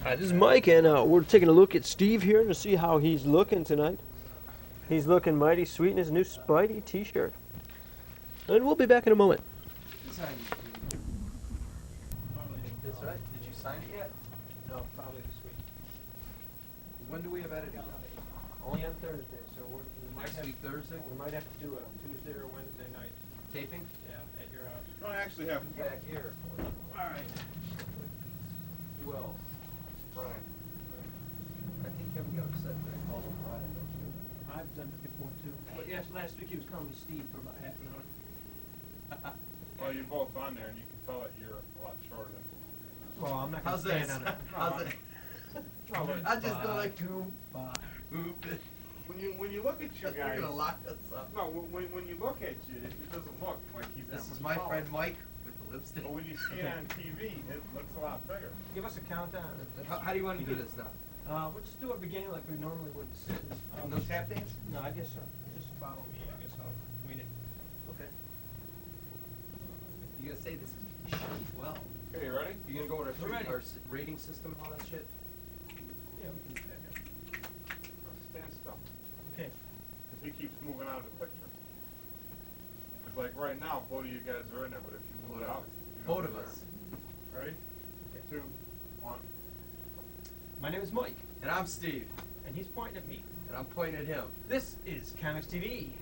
Hi, this is Mike, and we're taking a look at Steve here to see how he's looking tonight. He's looking mighty sweet in his new Spidey t-shirt. And we'll be back in a moment. That's right. Did you sign it yet? No, probably this week. When do we have editing now? Only on Thursday, so we might Next week, Thursday? We might have to do it Tuesday or Wednesday night. Taping? Yeah, at your house. Oh, I actually have Back here. All right. Who else? Brian. I think Kevin got upset that I called him Brian, don't you? I've done it before too. But yes, last week he was calling me Steve for about half an hour. Well, you're both on there, and you can tell that you're a lot shorter than. Well, I'm not going How's to stand this? on it. How's it? I just go like, When you look at you You're guys, gonna lock us up. no, when you look at you, it doesn't look like he's that This is much my taller. friend Mike with the lipstick. But when you see it on TV, it looks a lot bigger. Give us a countdown. How do you want to do this now? We'll just do a beginning like we normally would. No tap dance? No, I guess so. Just follow me. I guess I'll wing it. Okay. You gonna say this is show 12? Okay, you ready? You gonna go with We're ready. our rating system and all that shit? Yeah, we can do that here. Stand still. Okay. Because he keeps moving out of the picture. It's like right now, both of you guys are in there, but if you move out, you know, Both of they're us. there. Ready? Okay. 2, 1. My name is Mike, And I'm Steve. and he's pointing at me. And I'm pointing at him. This is COMX-TV.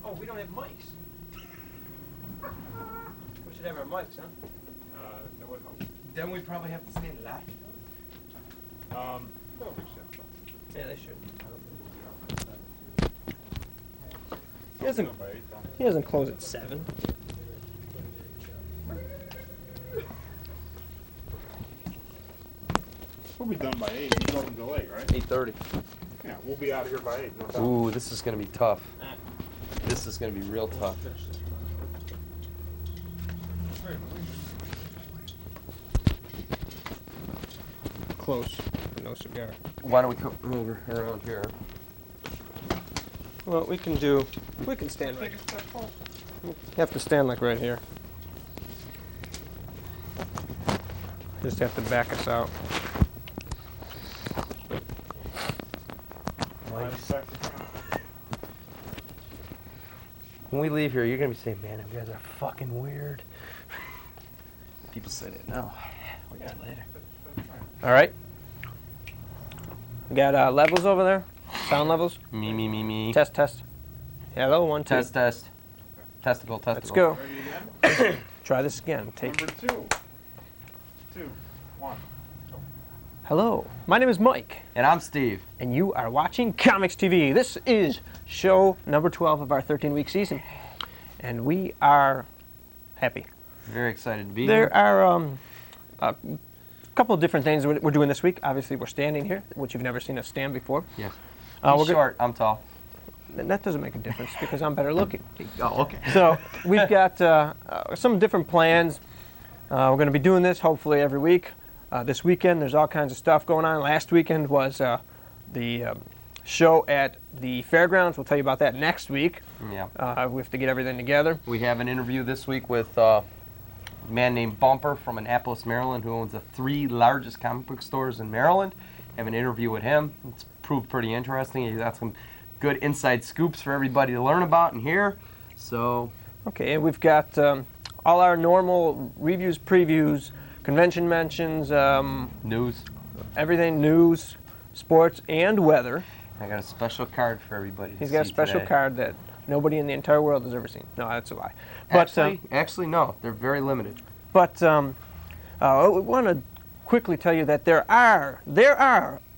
Oh, we don't have mics. We should have our mics, huh? That would help. Then we probably have to stand live. That'll be shit. Yeah, they should. He doesn't- by 8, though. He doesn't close at 7. We'll be done by 8. He's welcome to late, right? 8:30. Yeah, we'll be out of here by 8. No doubt. Ooh, this is gonna be tough. Ah. This is gonna be real tough. Close, but no cigar. Why don't we come over around here? Well, we can stand right. Take a step closer. You have to stand like right here. Just have to back us out. 5 seconds. When we leave here, you're gonna be saying, "Man, you guys are fucking weird." People say that now. We got it later. All right. We got levels over there. Sound levels. Me. Test, test. Hello, 1, 2. Test. Testicle. Let's go. Ready again? Try this again. Take. Number 2. 2, 1. Go. Hello, my name is Mike, And I'm Steve. and you are watching COMX-TV. This is show number 12 of our 13-week season, and we are happy. Very excited to be There here. are a couple of different things we're doing this week. Obviously, we're standing here, which you've never seen us stand before. Yes. We're He's short. I'm tall. That doesn't make a difference because I'm better looking. Oh, okay. So we've got some different plans. We're going to be doing this hopefully every week. This weekend, there's all kinds of stuff going on. Last weekend was the show at the fairgrounds. We'll tell you about that next week. Yeah. We have to get everything together. We have an interview this week with a man named Bumper from Annapolis, Maryland, who owns the 3 largest comic book stores in Maryland. Have an interview with him. It's proved pretty interesting. He's got some good inside scoops for everybody to learn about and hear. So, Okay, and we've got all our normal reviews, previews, convention mentions, news. everything, news, sports, and weather. I got a special card for everybody. He's got a special card that nobody in the entire world has ever seen. No, that's a lie. But Actually, no. They're very limited. I want to quickly tell you that there are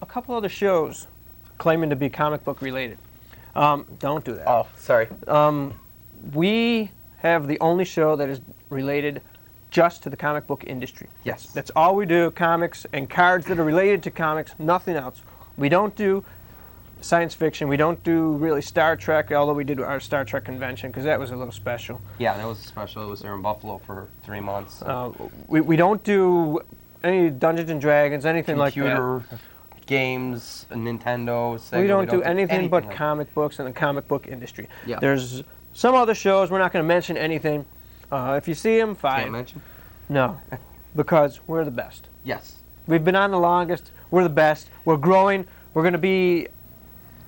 a couple other shows claiming to be comic book related. Don't do that. Oh, sorry. We have the only show that is related just to the comic book industry. Yes. That's all we do, comics and cards that are related to comics, nothing else. We don't do science fiction. We don't do really Star Trek, although we did our Star Trek convention because that was a little special. Yeah, that was special. It was there in Buffalo for 3 months. We don't do any Dungeons and Dragons, anything like that. Computer games, Nintendo, Sega. We don't do anything but like comic books and the comic book industry. Yeah. There's some other shows. We're not going to mention anything. If you see them, fine. Can't mention? No, because we're the best. Yes. We've been on the longest. We're the best. We're growing. We're going to be,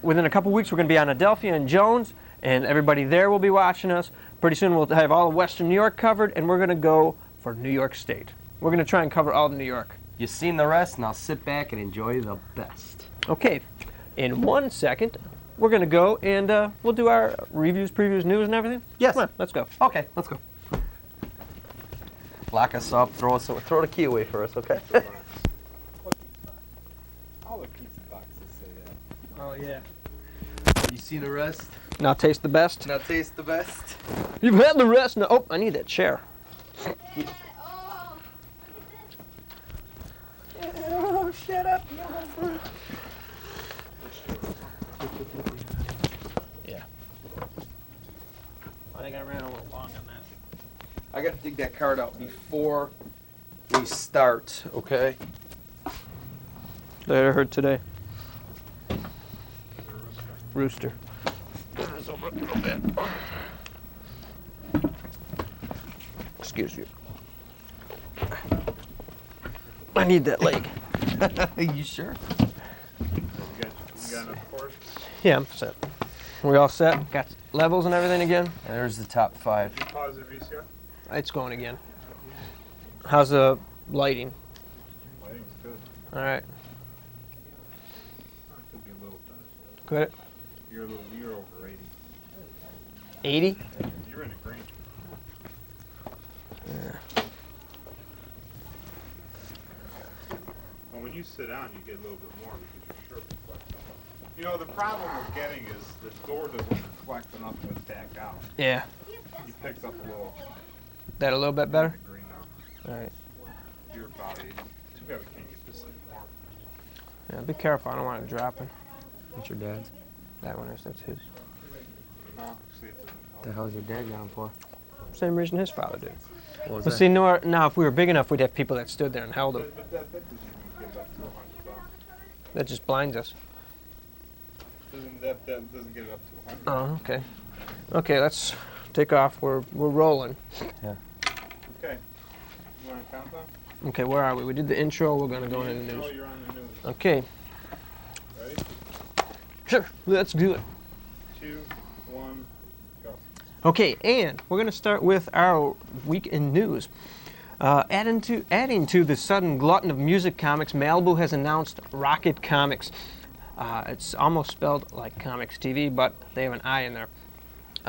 within a couple weeks, we're going to be on Adelphia and Jones, and everybody there will be watching us. Pretty soon we'll have all of Western New York covered, and we're going to go for New York State. We're going to try and cover all of New York. You've seen the rest, now sit back and enjoy the best. Okay, in 1 second, we're going to go and we'll do our reviews, previews, news, and everything. Yes. Come on, let's go. Okay, let's go. Lock us up, throw the key away for us, okay? All the pizza boxes say that. Oh, yeah. You see the rest? Now taste the best. Now taste the best. You've had the rest. Now, oh, I need that chair. Oh, shut up. Yeah. I think I ran a little long on that. I gotta dig that card out before we start, okay? That I heard today. Rooster. Turn this over a little bit. Excuse you. I need that leg. You sure? You got enough for it? Yeah, I'm set. We all set? Got levels and everything again? And there's the top 5. Did you pause the VCR? It's going again. How's the lighting? Lighting's good. All right. Oh, it could be a little better. Good. You're over 80. 80? You're in the green. Well, when you sit down, you get a little bit more because your shirt reflects up. You know, the problem we're getting is the door doesn't reflect enough of it back out. Yeah. He picks up a little That a little bit better? green now. All right. You're about 80. Too bad we can't get this anymore. Yeah, be careful. I don't want it dropping. What's your dad's? That one is. That's his. No, actually it doesn't help. The hell's your dad going for? Same reason his father did. What was But that? see, now if we were big enough, we'd have people that stood there and held him. But that doesn't even get up to 100 bucks. That just blinds us. That doesn't get it up to 100. Oh, okay. Okay, let's take off. We're rolling. Okay. You want to count down? Okay, where are we? We did the intro. We're gonna go into the Oh, news. you're on the news. Okay. Ready? Sure. Let's do it. 2, 1, go. Okay, and we're going to start with our week in news. Adding to the sudden glutton of music comics, Malibu has announced Rocket Comics. It's almost spelled like COMX-TV, but they have an I in there.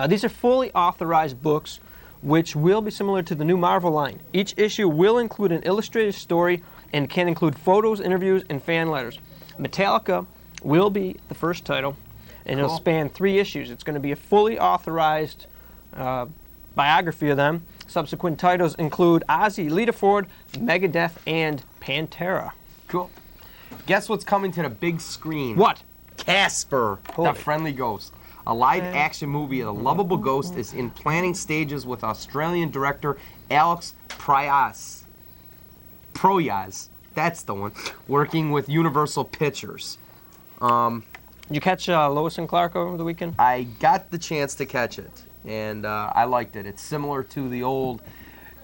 These are fully authorized books, which will be similar to the new Marvel line. Each issue will include an illustrated story and can include photos, interviews, and fan letters. Metallica will be the first title, and it'll span 3 issues. It's going to be a fully authorized biography of them. Subsequent titles include Ozzy, Lita Ford, Megadeth, and Pantera. Cool. Guess what's coming to the big screen? What? Casper, Holy. the Friendly Ghost. A live-action movie of the lovable ghost is in planning stages with Australian director Alex Proyas. That's the one. Working with Universal Pictures. Did you catch Lois and Clark over the weekend? I got the chance to catch it, and I liked it. It's similar to the old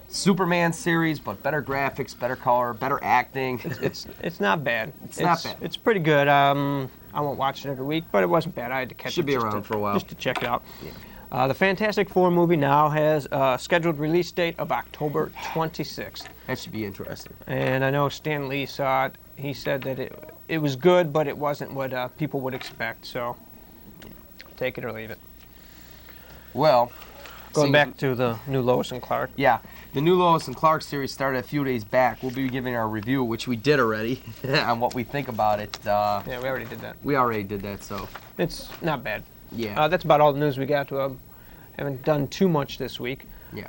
Superman series, but better graphics, better color, better acting. It's not bad. It's not bad. It's pretty good. I won't watch it every week, but it wasn't bad. I had to catch Should it be just around for a while. just to check it out. Yeah. The Fantastic Four movie now has a scheduled release date of October 26th. That should be interesting. And I know Stan Lee saw it. He said that it was good, but it wasn't what people would expect. So take it or leave it. Well, Going seeing- back to the new Lois and Clark. Yeah, the new Lois and Clark series started a few days back. We'll be giving our review, which we did already, on what we think about it. Yeah, we already did that. We already did that, so It's not bad. yeah. That's about all the news we got. Haven't done too much this week. Yeah.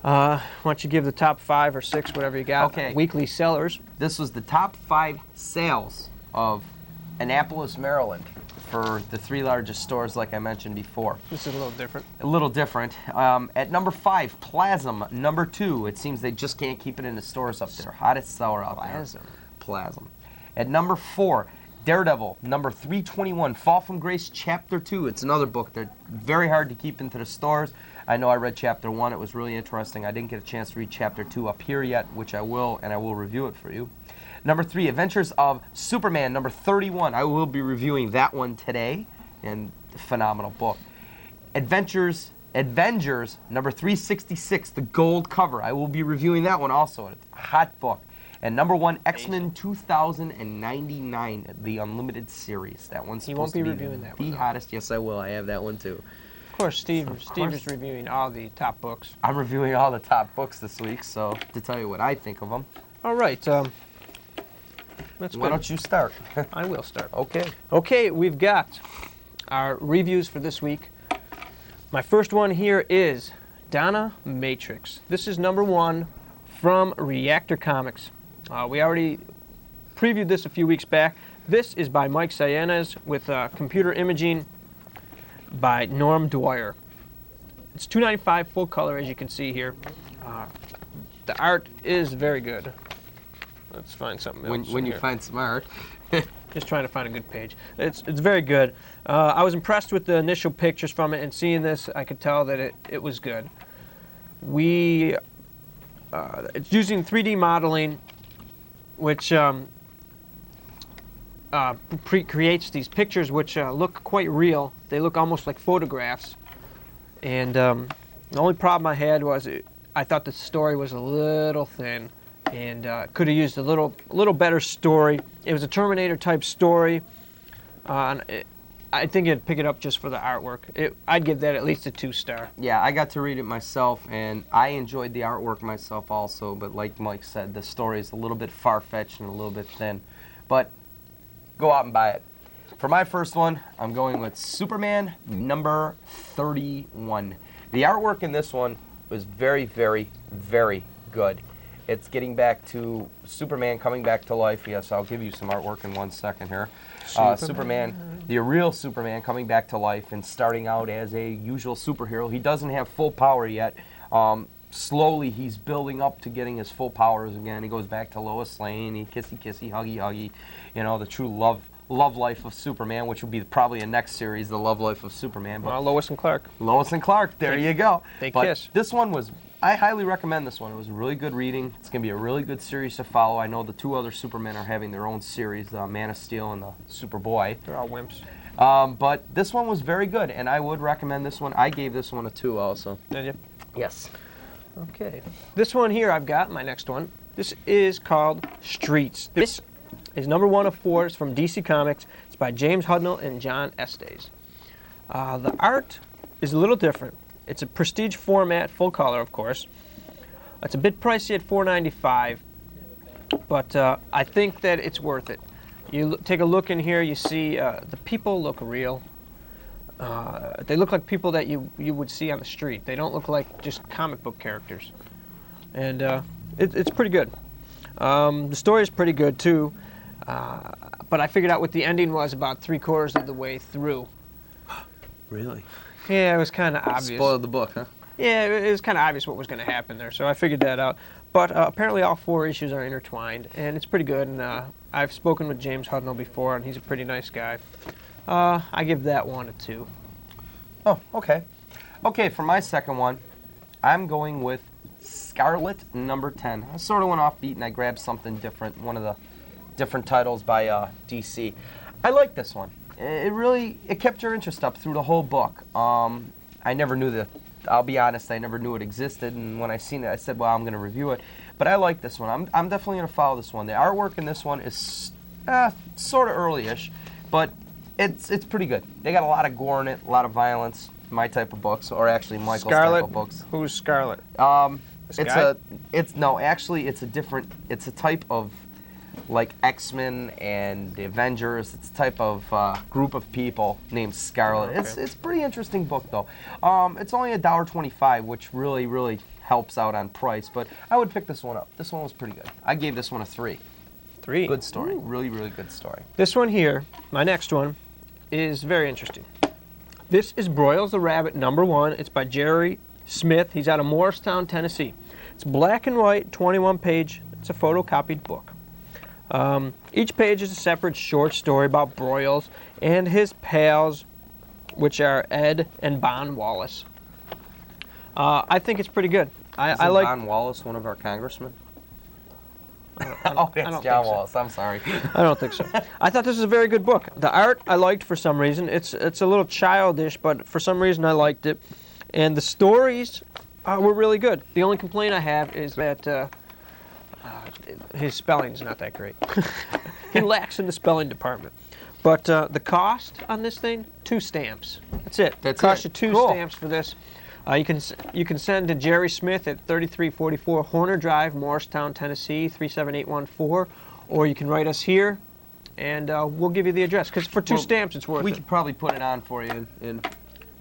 Why don't you give the top 5 or 6, whatever you got, Okay. weekly sellers. This was the top 5 sales of Annapolis, Maryland, for the 3 largest stores, like I mentioned before. This is a little different. A little different. At number 5, Plasm. Number 2, it seems they just can't keep it in the stores up there. Hottest seller out Plasm. there. Plasm. At number 4, Daredevil. Number 321, Fall from Grace, Chapter 2. It's another book. They're very hard to keep into the stores. I know I read Chapter 1. It was really interesting. I didn't get a chance to read Chapter 2 up here yet, which I will, and I will review it for you. Number 3, Adventures of Superman, number 31. I will be reviewing that one today, and phenomenal book. Avengers number 366, the gold cover. I will be reviewing that one also. It's a hot book. And number 1, X-Men 2099, the Unlimited series. That one's supposed to be reviewing that one, the hottest. Yes, I will. I have that one too. Of course, Steve is reviewing all the top books. I'm reviewing all the top books this week, so to tell you what I think of them. All right. Why don't you start? I will start. Okay. Okay, we've got our reviews for this week. My first one here is Donna Matrix. This is number 1 from Reactor Comics. We already previewed this a few weeks back. This is by Mike Rizzo with computer imaging by Norm Dwyer. It's $2.95 full color, as you can see here. The art is very good. Let's find something else. When you find some art. Just trying to find a good page. It's very good. I was impressed with the initial pictures from it, and seeing this, I could tell that it was good. It's using 3D modeling, which creates these pictures which look quite real. They look almost like photographs. And the only problem I had was I thought the story was a little thin, and could have used a little better story. It was a Terminator type story. I think I'd pick it up just for the artwork. I'd give that at least a 2-star. Yeah, I got to read it myself, and I enjoyed the artwork myself also, but like Mike said, the story is a little bit far-fetched and a little bit thin. But go out and buy it. For my first one, I'm going with Superman number 31. The artwork in this one was very, very, very good. It's getting back to Superman coming back to life. Yes, I'll give you some artwork in 1 second here. Superman, the real Superman coming back to life and starting out as a usual superhero. He doesn't have full power yet. Slowly, he's building up to getting his full powers again. He goes back to Lois Lane. He kissy, huggy. You know, the true love life of Superman, which will be probably a next series, the love life of Superman. But Lois and Clark. Lois and Clark, there you go. They kiss. This one was, I highly recommend this one. It was really good reading. It's going to be a really good series to follow. I know the 2 other Supermen are having their own series, the Man of Steel and the Superboy. They're all wimps. But this one was very good, and I would recommend this one. I gave this one a 2 also. Did you? Yes. Okay. This one here I've got, my next one. This is called Streets. This is number 1 of 4. It's from DC Comics. It's by James Hudnall and John Estes. The art is a little different. It's a prestige format, full color, of course. It's a bit pricey at $4.95, but I think that it's worth it. You take a look in here, you see the people look real. They look like people that you would see on the street. They don't look like just comic book characters. And it's pretty good. The story is pretty good, too. But I figured out what the ending was about 3/4 of the way through. Really? Yeah, it was kind of obvious. Spoiled the book, huh? Yeah, it was kind of obvious what was going to happen there, so I figured that out. But apparently all 4 issues are intertwined, and it's pretty good. And I've spoken with James Hudnall before, and he's a pretty nice guy. I give that one a 2. Oh, okay. Okay, for my second one, I'm going with Scarlet number 10. I sort of went offbeat, and I grabbed something different, one of the different titles by DC. I like this one. It kept your interest up through the whole book. I never knew that. I'll be honest, I never knew it existed, and when I seen it, I said, well, I'm going to review it. But I like this one. I'm definitely going to follow this one. The artwork in this one is sort of early-ish, but it's pretty good. They got a lot of gore in it, a lot of violence, my type of books, or actually Michael's type of books. Who's Scarlet? It's a type of like X-Men and the Avengers. It's a type of group of people named Scarlet. Okay. It's a pretty interesting book, though. It's only $1.25, which really, really helps out on price, but I would pick this one up. This one was pretty good. I gave this one a 3. 3? Good story. Ooh. Really, really good story. This one here, my next one, is very interesting. This is Broyles the Rabbit, number 1. It's by Jerry Smith. He's out of Morristown, Tennessee. It's black and white, 21-page. It's a photocopied book. Each page is a separate short story about Broyles and his pals, which are Ed and Bon Wallace. I think it's pretty good. I like Bon Wallace one of our congressmen? Oh, it's John Wallace. I'm sorry. I don't think so. I thought this was a very good book. The art I liked for some reason. It's a little childish, but for some reason I liked it. And the stories were really good. The only complaint I have is that his spelling's not that great. He lacks in the spelling department. But the cost on this thing, 2 stamps. That's it. That's cost it. you 2 Cool. stamps for this. You can send to Jerry Smith at 3344 Horner Drive, Morristown, Tennessee 37814, or you can write us here, and we'll give you the address. Because for 2 stamps, it's worth We it. could probably put it on for you and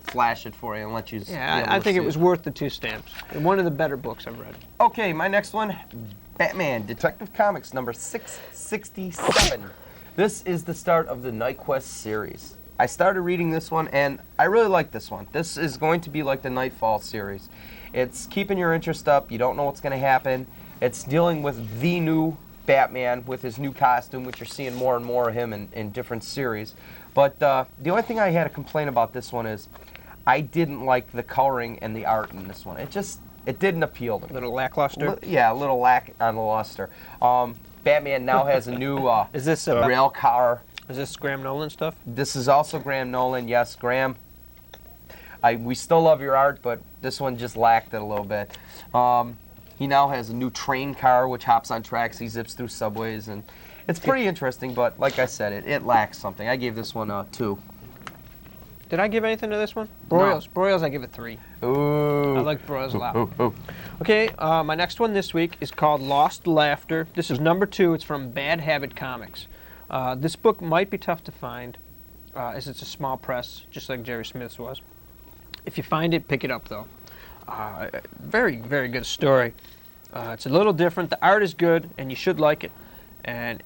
flash it for you and let you. Yeah, I think it was worth the 2 stamps. One of the better books I've read. Okay, my next one, Batman Detective Comics number 667. This is the start of the Night Quest series. I started reading this one, and I really like this one. This is going to be like the Nightfall series. It's keeping your interest up. You don't know what's going to happen. It's dealing with the new Batman with his new costume, which you're seeing more and more of him in different series. But the only thing I had to complain about this one is I didn't like the coloring and the art in this one. It didn't appeal to me. A little lackluster? Yeah, a little lack on the luster. Batman now has a new Is this rail car. Is this Graham Nolan stuff? This is also Graham Nolan. Yes, Graham. We still love your art, but this one just lacked it a little bit. He now has a new train car, which hops on tracks. He zips through subways, and it's pretty interesting. But like I said, it lacks something. I gave this one a 2. Did I give anything to this one? No. Broyles, I give it 3. Ooh. I like Broyles a lot. Ooh. Okay, my next one this week is called Lost Laughter. This is number 2. It's from Bad Habit Comics. This book might be tough to find, as it's a small press, just like Jerry Smith's was. If you find it, pick it up, though. Very, very good story. It's a little different. The art is good, and you should like it. And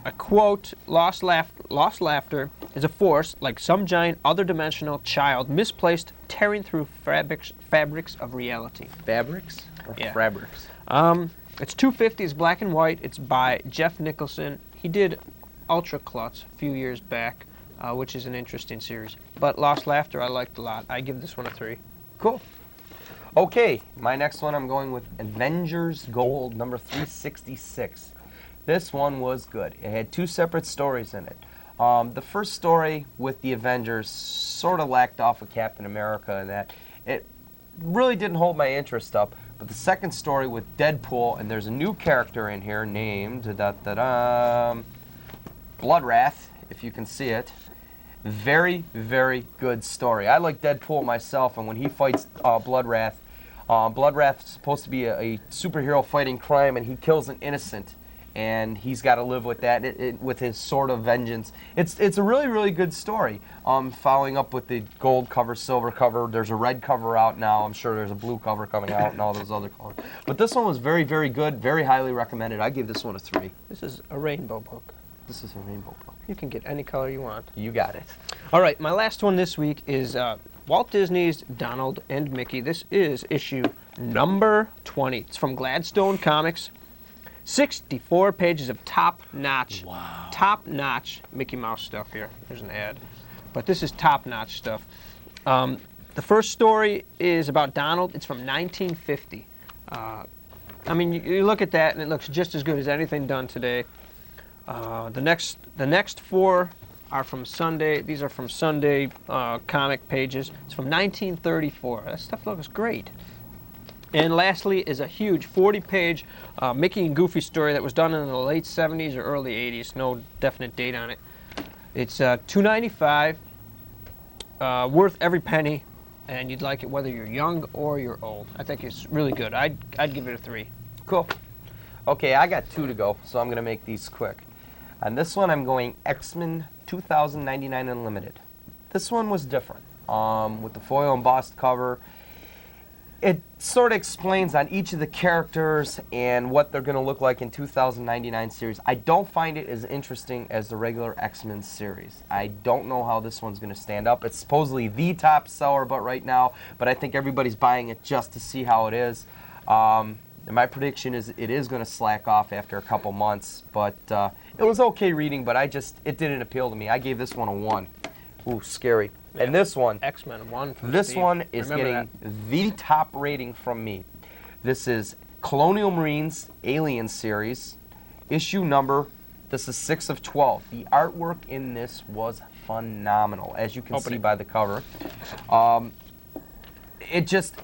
a quote, Lost laughter is a force, like some giant other-dimensional child, misplaced, tearing through fabrics of reality. Fabrics? Or Yeah. fabrics? It's 250. It's black and white. It's by Jeff Nicholson. He did Ultra Klutz a few years back, which is an interesting series. But Lost Laughter I liked a lot. I give this one a 3. Cool. Okay, my next one I'm going with Avengers Gold number 366. This one was good. It had 2 separate stories in it. The first story with the Avengers sort of lacked off of Captain America in that it really didn't hold my interest up. But the second story with Deadpool, and there's a new character in here named Bloodwrath, if you can see it. Very, very good story. I like Deadpool myself, and when he fights Bloodwrath, Bloodwrath's supposed to be a superhero fighting crime, and he kills an innocent. And he's got to live with that, with his sword of vengeance. It's a really, really good story. Following up with the gold cover, silver cover. There's a red cover out now. I'm sure there's a blue cover coming out and all those other colors. But this one was very, very good. Very highly recommended. I give this one a 3. This is a rainbow book. This is a rainbow book. You can get any color you want. You got it. All right, my last one this week is Walt Disney's Donald and Mickey. This is issue number 20. It's from Gladstone Comics. 64 pages of top-notch Mickey Mouse stuff here. There's an ad. But this is top-notch stuff. The first story is about Donald. It's from 1950. I mean, you look at that, and it looks just as good as anything done today. The next 4 are from Sunday. These are from Sunday comic pages. It's from 1934. That stuff looks great. And lastly is a huge 40-page Mickey and Goofy story that was done in the late 70s or early 80s. No definite date on it. It's $2.95, worth every penny, and you'd like it whether you're young or you're old. I think it's really good. I'd give it a 3. Cool. Okay, I got 2 to go, so I'm going to make these quick. On this one, I'm going X-Men 2099 Unlimited. This one was different. With the foil embossed cover, it sort of explains on each of the characters and what they're going to look like in 2099 series. I don't find it as interesting as the regular X-Men series. I don't know how this one's going to stand up. It's supposedly the top seller right now, but I think everybody's buying it just to see how it is. And my prediction is it is going to slack off after a couple months, but it was okay reading, but it didn't appeal to me. I gave this one a 1. Ooh, scary. Yeah. And this one, X-Men 1 from this Steve. one is Remember getting that. the top rating from me. This is Colonial Marines Alien series, issue number, this is 6 of 12. The artwork in this was phenomenal, as you can see by the cover. It just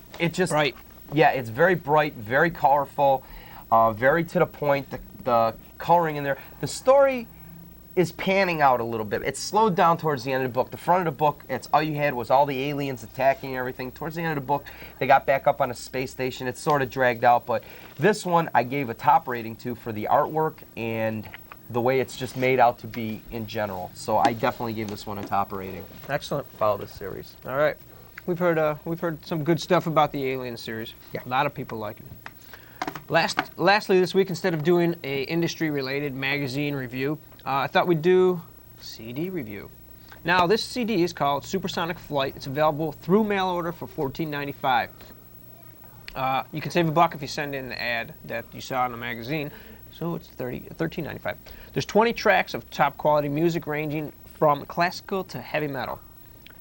bright. Yeah, it's very bright, very colorful, very to the point. The coloring in there. The story is panning out a little bit. It's slowed down towards the end of the book. The front of the book, it's all you had was all the aliens attacking and everything. Towards the end of the book, they got back up on a space station. It's sort of dragged out, but this one I gave a top rating to for the artwork and the way it's just made out to be in general. So I definitely gave this one a top rating. Excellent. Follow this series. All right. We've heard some good stuff about the Alien series. Yeah. A lot of people like it. Lastly, this week, instead of doing a industry-related magazine review, I thought we'd do CD review. Now, this CD is called Supersonic Flight. It's available through mail order for $14.95. You can save $1 if you send in the ad that you saw in the magazine, so it's $13.95. There's 20 tracks of top-quality music ranging from classical to heavy metal.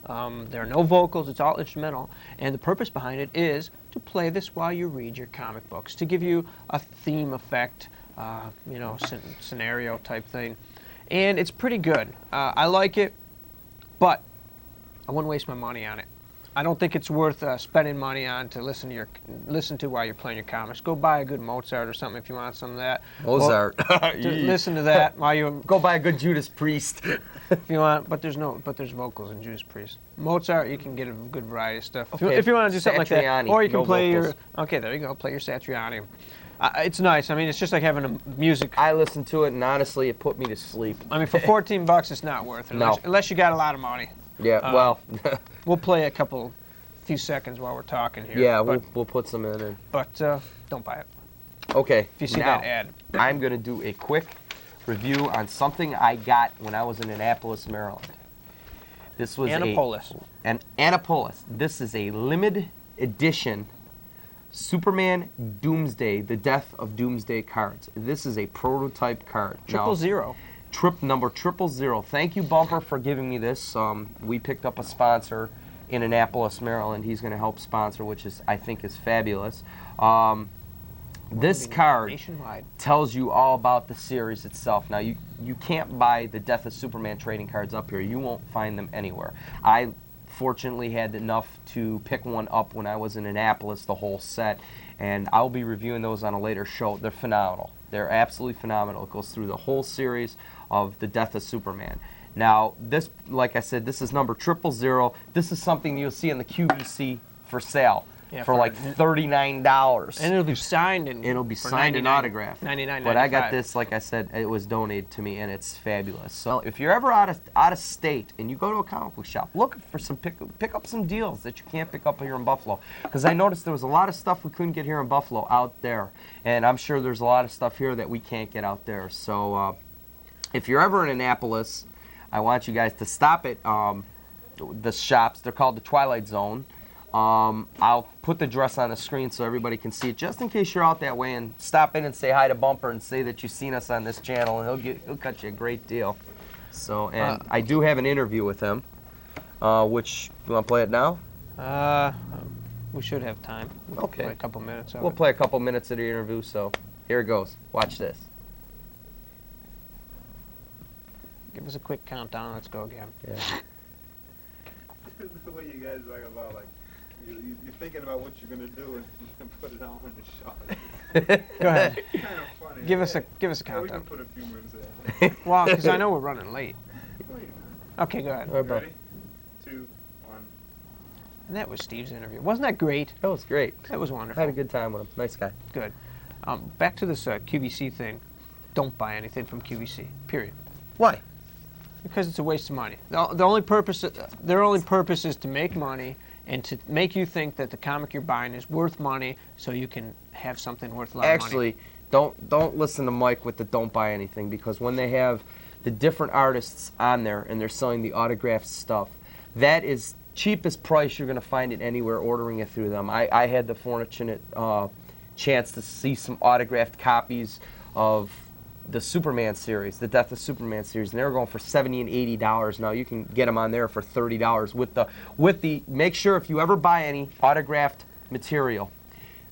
There are no vocals, it's all instrumental, and the purpose behind it is to play this while you read your comic books, to give you a theme effect, scenario type thing. And it's pretty good. I like it, but I wouldn't waste my money on it. I don't think it's worth spending money on to listen to while you're playing your comics. Go buy a good Mozart or something if you want some of that. Mozart. Listen to that while you go buy a good Judas Priest if you want. But there's vocals in Judas Priest. Mozart, you can get a good variety of stuff. If you want to do something like that, or you can play vocals. there you go, play your Satriani. It's nice. I mean, it's just like having a music. I listened to it, and honestly, it put me to sleep. I mean, for $14, it's not worth it. No. Unless you got a lot of money. Yeah, well. We'll play a few seconds while we're talking here. Yeah, we'll put some in. But don't buy it. Okay. If you see now, that ad. I'm going to do a quick review on something I got when I was in Annapolis, Maryland. This was Annapolis. This is a limited edition Superman Doomsday, the Death of Doomsday cards. This is a prototype card. Triple-0. Number 000. Thank you, Bumper, for giving me this. We picked up a sponsor in Annapolis, Maryland. He's going to help sponsor, which I think is fabulous. This card nationwide tells you all about the series itself. Now, you can't buy the Death of Superman trading cards up here. You won't find them anywhere. I fortunately had enough to pick one up when I was in Annapolis, the whole set, and I'll be reviewing those on a later show. They're phenomenal. They're absolutely phenomenal. It goes through the whole series of the Death of Superman. Now, this, like I said, this is number 000. This is something you'll see in the QVC for sale for like $39. And it'll be signed and autographed. $99.95. But I got this, like I said, it was donated to me, and it's fabulous. So if you're ever out of state and you go to a comic book shop, look for pick up some deals that you can't pick up here in Buffalo. Because I noticed there was a lot of stuff we couldn't get here in Buffalo out there, and I'm sure there's a lot of stuff here that we can't get out there. So if you're ever in Annapolis, I want you guys to stop at the shops. They're called the Twilight Zone. I'll put the address on the screen so everybody can see it, just in case you're out that way, and stop in and say hi to Bumper and say that you've seen us on this channel, and he'll cut you a great deal. So, and I do have an interview with him, which, you want to play it now? We should have time. Okay. Play a couple minutes of We'll it. play a couple minutes of the interview, so here it goes. Watch this. Give us a quick countdown. Let's go again. Yeah. The way you guys talk about, like, you're thinking about what you're going to do and put it all in the shot. Go ahead. It's kind of funny. Give us a Yeah, we countdown. can put a few minutes in. Well, because I know we're running late. Wait, Okay, go ahead. All right, bud. ready? 2, 1. And that was Steve's interview. Wasn't that great? That was great. That was I wonderful. had a good time with him. Nice guy. Good. Back to this QVC thing. Don't buy anything from QVC. Period. Why? Because it's a waste of money. Their only purpose is to make money and to make you think that the comic you're buying is worth money, so you can have something worth a lot of money. Actually, don't listen to Mike with the don't buy anything, because when they have the different artists on there and they're selling the autographed stuff, that is cheapest price you're going to find it anywhere ordering it through them. I had the fortunate chance to see some autographed copies of the Superman series, the Death of Superman series, and they were going for $70 and $80. Now you can get them on there for $30 with the make sure if you ever buy any autographed material,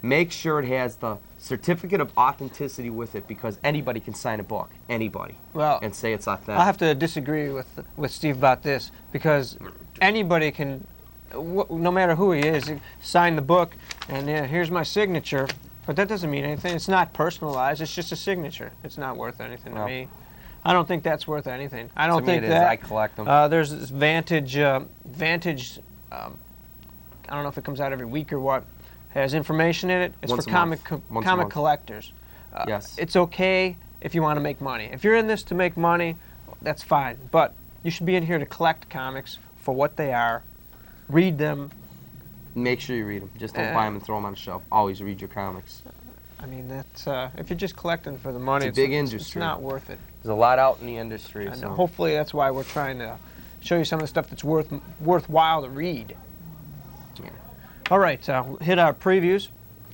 make sure it has the certificate of authenticity with it, because anybody can sign a book, anybody, Well, and say it's authentic. I'll have to disagree with Steve about this, because anybody can, no matter who he is, sign the book, and here's my signature. But that doesn't mean anything. It's not personalized. It's just a signature. It's not worth anything to me. I don't think that's worth anything. I don't think it that. is. I collect them. There's this Vantage. I don't know if it comes out every week or what. Has information in it. It's Once for a month. comic collectors. Yes. It's okay if you want to make money. If you're in this to make money, that's fine. But you should be in here to collect comics for what they are. Read them. Make sure you read them. Just don't buy them and throw them on a shelf. Always read your comics. I mean, that's if you're just collecting for the money, It's a big industry. It's not worth it. There's a lot out in the industry. And So. hopefully that's why we're trying to show you some of the stuff that's worthwhile to read. Yeah. All right, hit our previews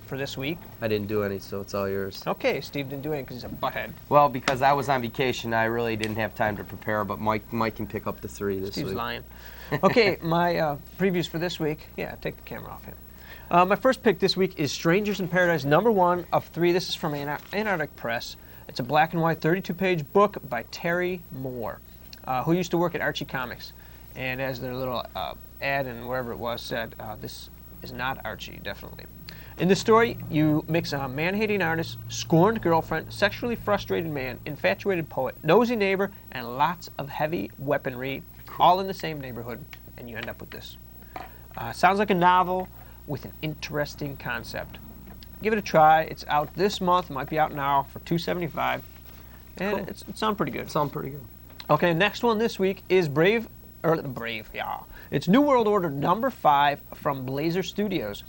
for this week. I didn't do any, so it's all yours. Okay, Steve didn't do anything because he's a butthead. Well, because I was on vacation, I really didn't have time to prepare, but Mike can pick up the 3 this Steve's week. lying. Okay, my previews for this week. Yeah, take the camera off him. My first pick this week is Strangers in Paradise, #1 of 3. This is from Antarctic Press. It's a black and white 32-page book by Terry Moore, who used to work at Archie Comics. And as their little ad and wherever it was said, this is not Archie, definitely. In the story, you mix a man-hating artist, scorned girlfriend, sexually frustrated man, infatuated poet, nosy neighbor, and lots of heavy weaponry, all in the same neighborhood, and you end up with this. Sounds like a novel with an interesting concept. Give it a try. It's out this month. It might be out now for $2.75, and Cool. it sounds pretty good. Sound pretty good. Okay, next one this week is Brave, yeah. It's New World Order #5 from Blazer Studios.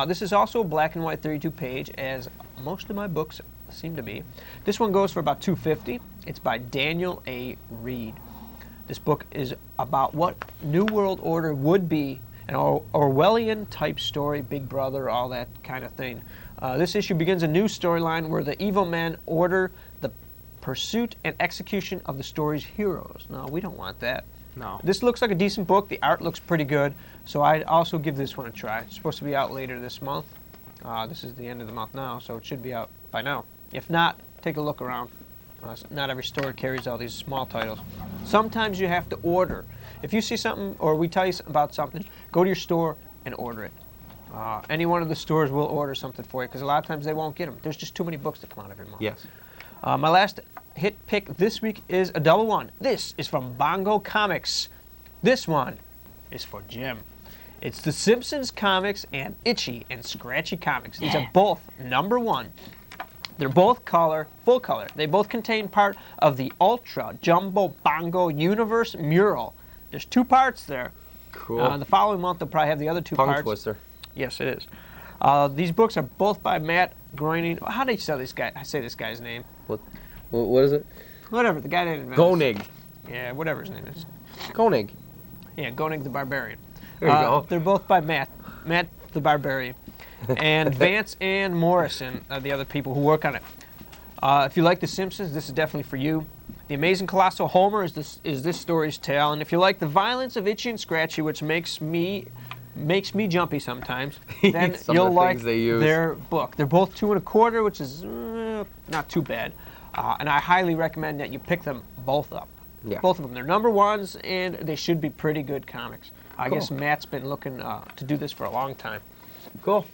This is also a black and white 32-page, as most of my books seem to be. This one goes for about $2.50. It's by Daniel A. Reed. This book is about what New World Order would be, an Orwellian-type story, Big Brother, all that kind of thing. This issue begins a new storyline where the evil men order the pursuit and execution of the story's heroes. No, we don't want that. No. This looks like a decent book. The art looks pretty good, so I'd also give this one a try. It's supposed to be out later this month. This is the end of the month now, so it should be out by now. If not, take a look around. Not every store carries all these small titles. Sometimes you have to order. If you see something or we tell you about something, go to your store and order it. Any one of the stores will order something for you because a lot of times they won't get them. There's just too many books that come out every month. Yes. My last hit pick this week is a double one. This is from Bongo Comics. This one is for Jim. It's The Simpsons Comics and Itchy and Scratchy Comics. These are both #1. They're both full color. They both contain part of the Ultra Jumbo Bongo Universe mural. There's 2 parts there. Cool. The following month, they'll probably have the other 2 Tongue parts. twister. Yes, it is. These books are both by Matt Groening. How do you say this guy? I say this guy's name. What is it? Whatever. The guy that invented Gonig. Yeah, whatever his name is. Koenig. Yeah, Gonig the Barbarian. There you go. They're both by Matt the Barbarian. And Vance and Morrison are the other people who work on it. If you like The Simpsons, this is definitely for you. The Amazing Colossal Homer is this story's tale. And if you like the violence of Itchy and Scratchy, which makes me jumpy sometimes, then Some of you'll the like things they use. their book. They're both 2 1/4, which is not too bad. And I highly recommend that you pick them both up. Yeah. Both of them. They're #1s, and they should be pretty good comics. I Cool. guess Matt's been looking to do this for a long time. Cool.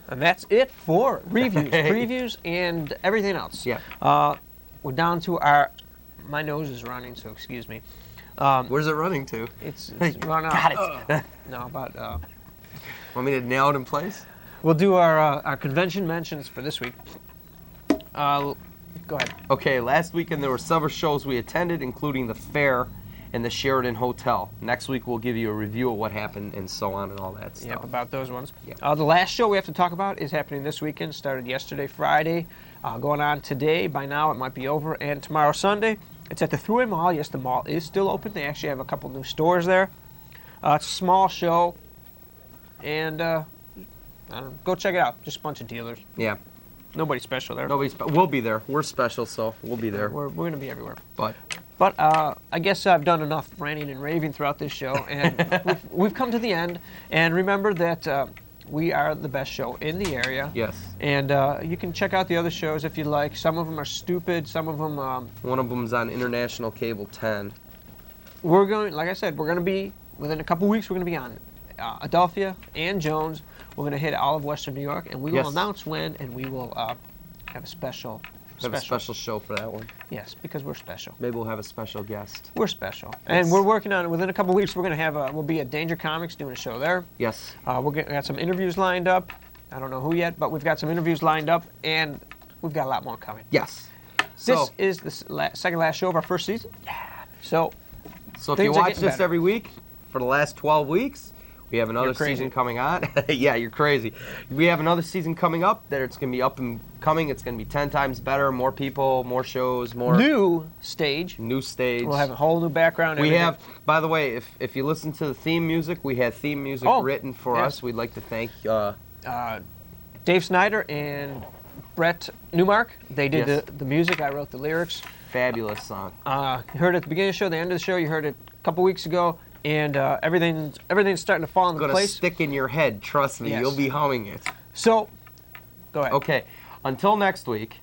And that's it for reviews, previews, and everything else. Yeah. We're down to my nose is running, so excuse me. Where's it running to? It's run out. Got it. No, but Want me to nail it in place? we'll do our convention mentions for this week. Go ahead. Okay, last weekend there were several shows we attended, including the Fair and the Sheraton Hotel. Next week we'll give you a review of what happened and so on and all that stuff. Yep, about those ones. Yeah. The last show we have to talk about is happening this weekend. Started yesterday, Friday, going on today. By now it might be over, and tomorrow, Sunday. It's at the Thruway Mall. Yes, the mall is still open. They actually have a couple new stores there. It's a small show, and I don't know, go check it out. Just a bunch of dealers. Yeah. Nobody special there. We'll be there. We're special, so we'll be there. We're going to be everywhere. But I guess I've done enough ranting and raving throughout this show, and we've come to the end. And remember that we are the best show in the area. Yes. And you can check out the other shows if you like. Some of them are stupid. Some of them. One of them's on International Cable 10. We're going, like I said, we're going to be, within a couple weeks, we're going to be on Adelphia and Jones. We're going to hit all of Western New York, and we will announce when, and we will have a special show for that one. Yes, because we're special. Maybe we'll have a special guest. We're special. And we're working on it. Within a couple weeks, we're going to have we'll be at Danger Comics doing a show there. Yes. We got some interviews lined up. I don't know who yet, but we've got some interviews lined up, and we've got a lot more coming. Yes. This is the second last show of our first season. So if you watch this every week for the last 12 weeks, we have another season coming on. Yeah, you're crazy. We have another season coming up that it's going to be up and coming. It's going to be 10 times better, more people, more shows, more... New stage. We'll have a whole new background. We have, by the way, if you listen to the theme music, we had theme music written for us. We'd like to thank... Dave Snyder and Brett Neumark. They did the music. I wrote the lyrics. Fabulous song. You heard it at the beginning of the show, the end of the show. You heard it a couple weeks ago, and everything's starting to fall into place. It's gonna stick in your head. Trust me, you'll be humming it. So, go ahead. Okay, until next week,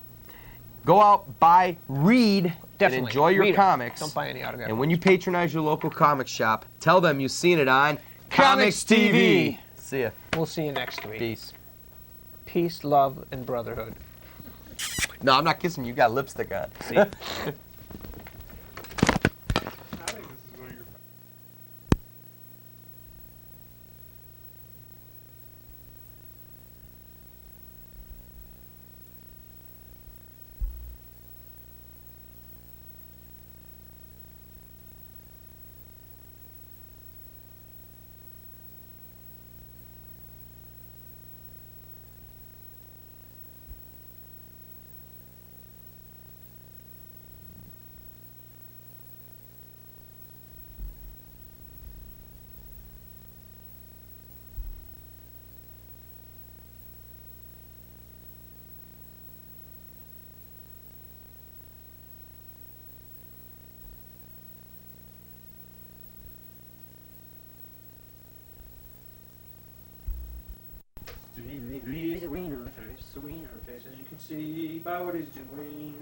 go out, buy, read, and enjoy your comics. Don't buy any autographs. And when you patronize your local comic shop, tell them you've seen it on COMX-TV. See ya. We'll see you next week. Peace. Peace, love, and brotherhood. No, I'm not kissing you. You got lipstick on. See? Serene her face, as you can see by what he's doing.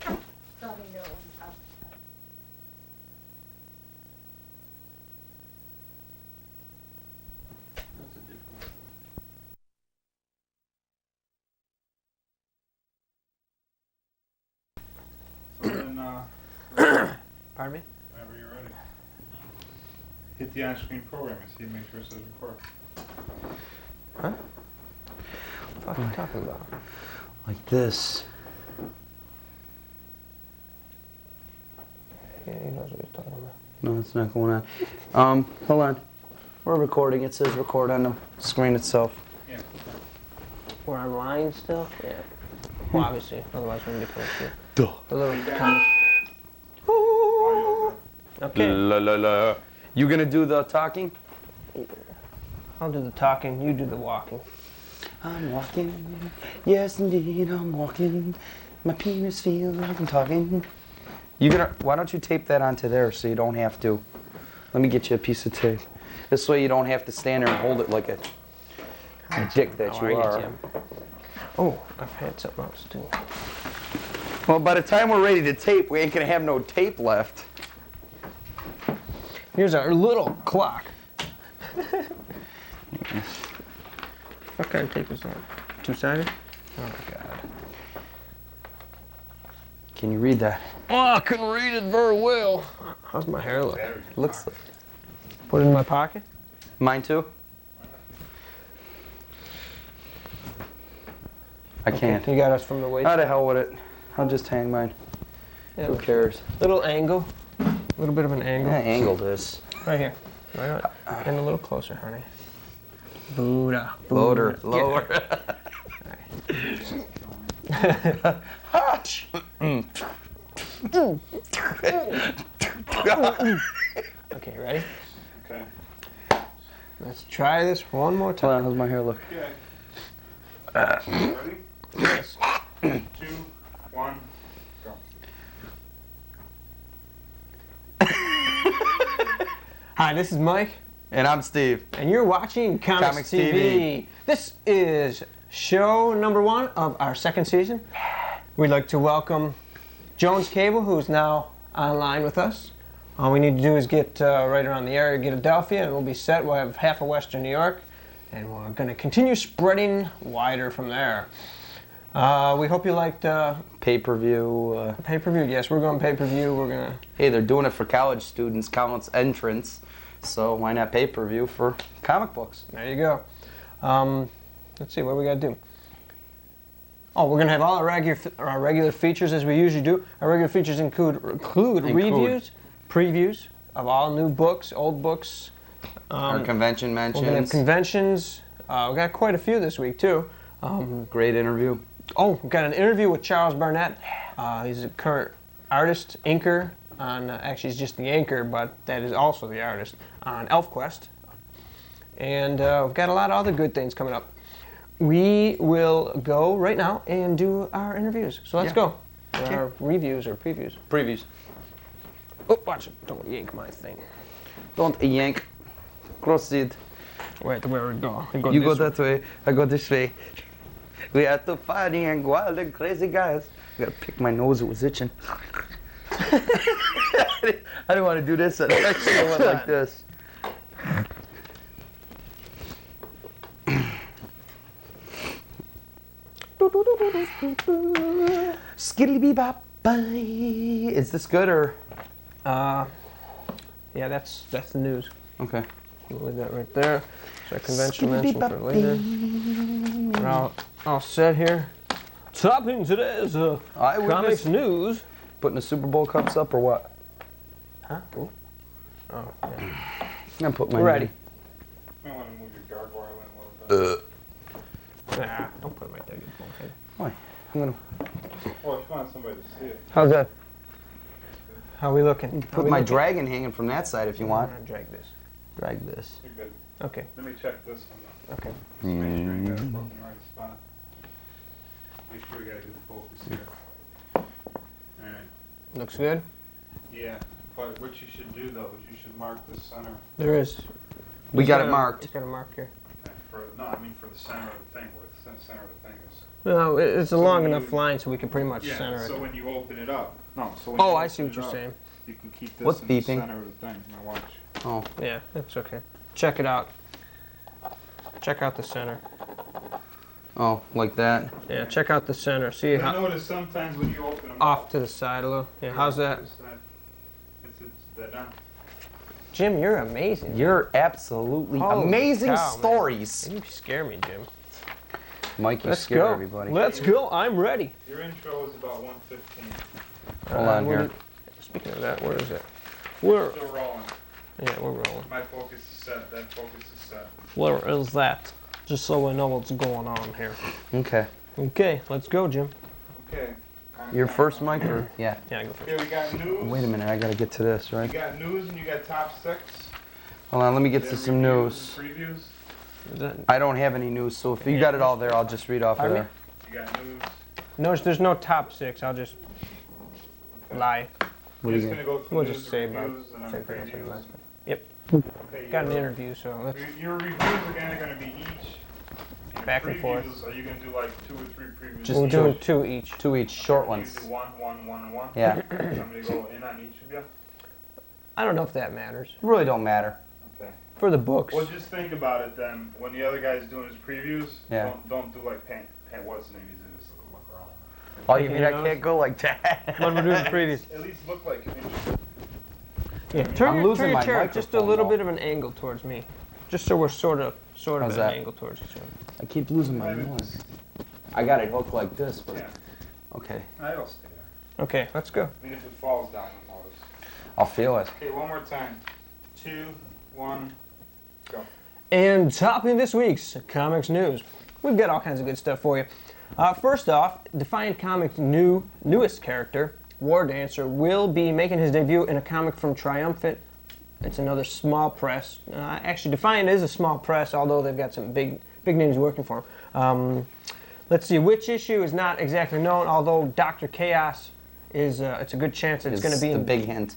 That's a different one. So then, Pardon me? whenever you're ready, hit the on-screen program and see, make sure it says record. Huh? What are you talking about? Like this. Yeah, he knows what he's talking about. No, it's not going on. Hold on. We're recording. It says record on the screen itself. Yeah. We're online still? Yeah. Well, obviously, otherwise we wouldn't be close to it. Duh. The little comment. Okay. La la la. You gonna do the talking? I'll do the talking, you do the walking. I'm walking. Yes, indeed, I'm walking. My penis feels like I'm talking. Why don't you tape that onto there so you don't have to? Let me get you a piece of tape. This way you don't have to stand there and hold it like a dick that you are. Oh, I've had something else too. Well, by the time we're ready to tape, we ain't gonna have no tape left. Here's our little clock. What kind of tape is that? Two-sided? Oh my God. Can you read that? Oh, I couldn't read it very well. How's my hair look? Looks like... Put it in my pocket? Mine too? I can't. You got us from the waist? How the hell with it? I'll just hang mine. Yeah, who cares? Little angle. A little bit of an angle. Yeah, angle this. Right here. Right on. And a little closer, honey. Buddha. Lower. Lower. Okay, ready? Okay. Let's try this one more time. Hold on, how's my hair look? Okay. Ready? Yes. 2, 1, go. Hi, this is Mike. And I'm Steve. And you're watching Comics TV. This is show number 1 of our 2nd season. We'd like to welcome Jones Cable, who's now online with us. All we need to do is get right around the area, get Adelphia, and we'll be set. We'll have half of Western New York, and we're going to continue spreading wider from there. We hope you liked Pay-per-view. pay-per-view. Yes, we're going pay-per-view. We're going to... Hey, they're doing it for college students, counts entrance. So why not pay-per-view for comic books? There you go. Let's see, what we got to do? Oh, we're going to have all our regular features as we usually do. Our regular features include reviews, previews of all new books, old books. Our convention mentions. We're going to have conventions. We got quite a few this week, too. Great interview. Oh, we've got an interview with Charles Barnett. He's a current artist, inker on, actually he's just the anchor, but that is also the artist, on ElfQuest. And we've got a lot of other good things coming up. We will go right now and do our interviews. So let's go. Our reviews or previews. Previews. Oh, watch it. Don't yank my thing. Don't yank. Proceed. Wait, where we go? You go that way, I go this way. We are too funny and wild and crazy guys. I gotta pick my nose, it was itching. I didn't want to do this, I actually went like this. Skiddly-bee-bop. Is this good or? Yeah, that's the news. Okay. We'll leave that right there. So convention mention for later. We're all set here. Topping today's comics news. Putting the Super Bowl cups up or what? Huh? Ooh. Oh, yeah. I'm putting mine ready. You might want to move your gargoyle in a little bit. Nah, don't put it right there, you bullhead. Why? I'm gonna Well, if you want somebody to see it. How's that? How are we looking? put my dragon hanging from that side if you want. I'm gonna drag this. Drag this. You're good. Okay. Let me check this one though. Okay. Just make sure you got it in the right spot. Make sure you got a good focus here. Alright. Looks good. Yeah. But what you should do though is you should mark the center. There is. We got it marked. It's got a mark here. No, I mean for the center of the thing, where the center of the thing is. No, it's a So long when enough you- line so we can pretty much Yeah, center so it. when you open it up. No, so when Oh, you I open see what it you're up, saying. You can keep this What's in beeping? the center of the thing. Now watch. Oh. Yeah, that's okay. Check it out. Check out the center. Oh, like that? Yeah, check out the center. See I how notice sometimes when you open them off up, to the side a little. Yeah, how's that? It's that down. Jim, you're amazing. You're absolutely Holy amazing cow, man. stories. You scare me, Jim. Mike, you Let's scare go. everybody. Let's go. I'm ready. Your intro is about 1:15. Hold on where here. did- Speaking of that, where is it? Where? Still rolling. Yeah, we're rolling. My focus is set. That focus is set. Where is that? Just so we know what's going on here. Okay. Okay, let's go, Jim. Okay. You're first, Mike, or? Yeah. Yeah, I go first. Okay, we got news. Wait a minute, I gotta get to this, You right? got news and you got top 6. Hold on, let me get Then to some reviews news. and Previews. Is that, I don't have any news, so if you got it all there, I'll just read off of Pardon there. You got news. no, there's no top 6. I'll just Okay. What lie. We're do just you gonna go through We'll news just say and about reviews and then same thing I said previews. last time. Yep. Okay, Got an your- interview, so let's. Your reviews are gonna be each. And Back and forth. previews, Are you gonna do like 2 or 3 previews? Just We're two. doing 2 each. 2 each, short You ones. do 1, 1, 1, and 1. Yeah. Somebody go in on each of you. I don't know if that matters. Really don't matter. Okay. For the books. Well, just think about it then. When the other guy's doing his previews, Yeah. don't do like Pat. What's his name? He's just look around. Oh, you mean I can't go like that? When we're doing the previews. At least look like you're interested. Yeah, turn I'm your, losing turn your my chair just a microphone, little though. bit of an angle towards me. Just so we're sort of How's at an that? angle towards each other. I keep losing my noise. I got it hooked like this, but Yeah, okay. I'll stay there. Okay, let's go. I mean, if it falls down, you'll notice. I'll feel it. Okay, one more time. 2, 1, go. And topping this week's comics news, we've got all kinds of good stuff for you. First off, Defiant Comics' newest character, War Dancer, will be making his debut in a comic from Triumphant. It's another small press. Actually, Defiant is a small press, although they've got some big names working for them. Let's see, which issue is not exactly known, although Dr. Chaos is it's a good chance it's going to be the big hint.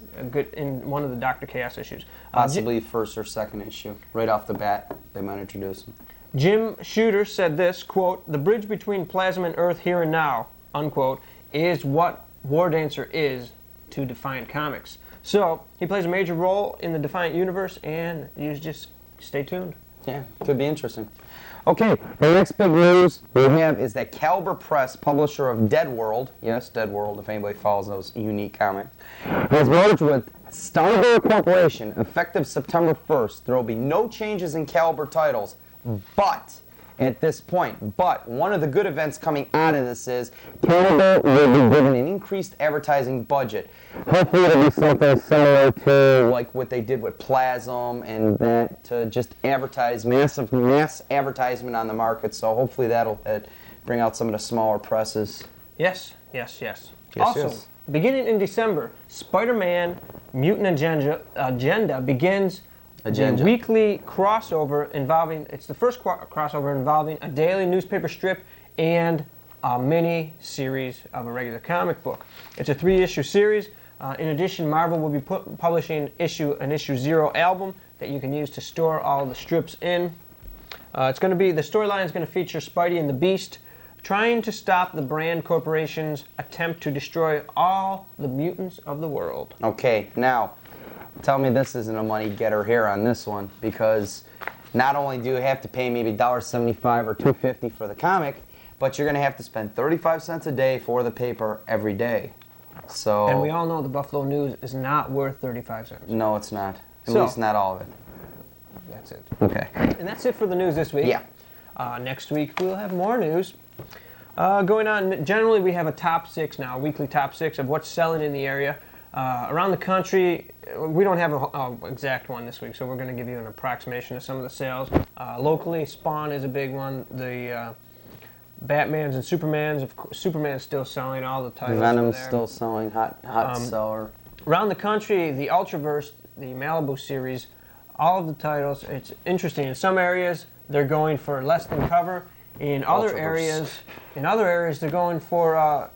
In one of the Dr. Chaos issues. Possibly first or second issue. Right off the bat, they might introduce him. Jim Shooter said this, quote, "The bridge between Plasma and Earth here and now," unquote, is what War Dancer is to Defiant Comics. So he plays a major role in the Defiant universe, and you just stay tuned. Yeah, could be interesting. Okay, the next big news we have is that Caliber Press, publisher of Dead World, yes, Dead World, if anybody follows those unique comics, has merged with Snyder Corporation effective September 1st. There will be no changes in Caliber titles, but at this point. But one of the good events coming out of this is Caliber will be given an increased advertising budget. Hopefully it'll be something similar to like what they did with Plasm and that, to just advertise, mass advertisement on the market. So hopefully that'll bring out some of the smaller presses. Yes. Also, beginning in December, Spider-Man Mutant Agenda begins the weekly crossover involving, it's the first crossover involving a daily newspaper strip and a mini series of a regular comic book. It's a 3-issue series. In addition, Marvel will be publishing an issue 0 album that you can use to store all the strips in. The storyline is going to feature Spidey and the Beast trying to stop the Brand Corporation's attempt to destroy all the mutants of the world. Okay, now, tell me this isn't a money getter here on this one, because not only do you have to pay maybe $1.75 or $2.50 for the comic, but you're going to have to spend 35 cents a day for the paper every day. So, and we all know the Buffalo News is not worth 35 cents. No, it's not. At least not all of it. That's it. Okay. And that's it for the news this week. Yeah. Next week we'll have more news. Going on, generally we have a top 6 now, a weekly top 6 of what's selling in the area. Around the country, we don't have an exact one this week, so we're going to give you an approximation of some of the sales. Locally, Spawn is a big one. The Batmans and Supermans, Superman's still selling all the titles. Venom's still selling, hot seller. Around the country, the Ultraverse, the Malibu series, all of the titles, it's interesting. In some areas, they're going for less than cover. In other areas, they're going for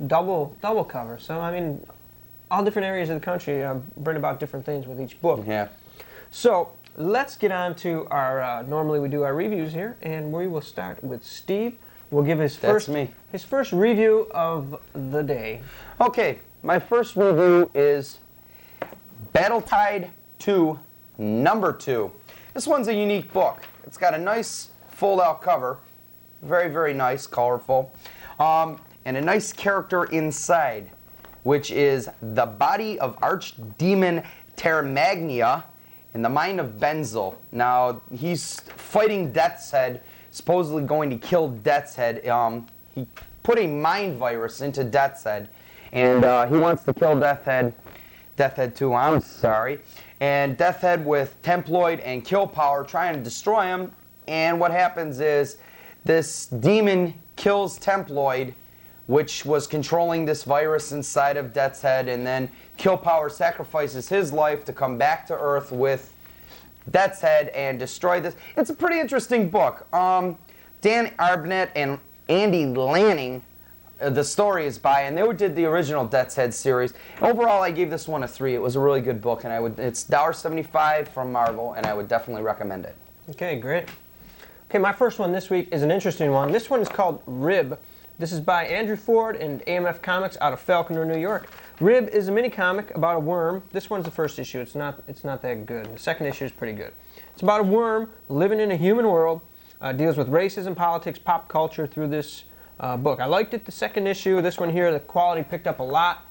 double cover. So I mean, all different areas of the country bring about different things with each book. Yeah. So let's get on to our. Normally we do our reviews here, and we will start with Steve. We'll give his first review of the day. Okay, my first review is Battletide 2, number 2. This one's a unique book. It's got a nice fold-out cover, very, very nice, colorful, and a nice character inside, which is the body of Archdemon Terramagna in the mind of Benzel. Now, he's fighting Death's Head, supposedly going to kill Death's Head. He put a mind virus into Death's Head, and he wants to kill Death's Head 2, I'm sorry. And Death's Head with Temploid and Kill Power trying to destroy him. And what happens is this demon kills Temploid, which was controlling this virus inside of Death's Head, and then Kill Power sacrifices his life to come back to Earth with Death's Head and destroy this. It's a pretty interesting book. Dan Abnett and Andy Lanning, the story is by, and they did the original Death's Head series. Overall, I gave this one a 3. It was a really good book, and it's $1.75 from Marvel, and I would definitely recommend it. Okay, great. Okay, my first one this week is an interesting one. This one is called Rib. This is by Andrew Ford and AMF Comics out of Falconer, New York. Rib is a mini comic about a worm. This one's the first issue. It's not that good. The second issue is pretty good. It's about a worm living in a human world. Deals with racism, politics, pop culture through this book. I liked it, the second issue. This one here, the quality picked up a lot.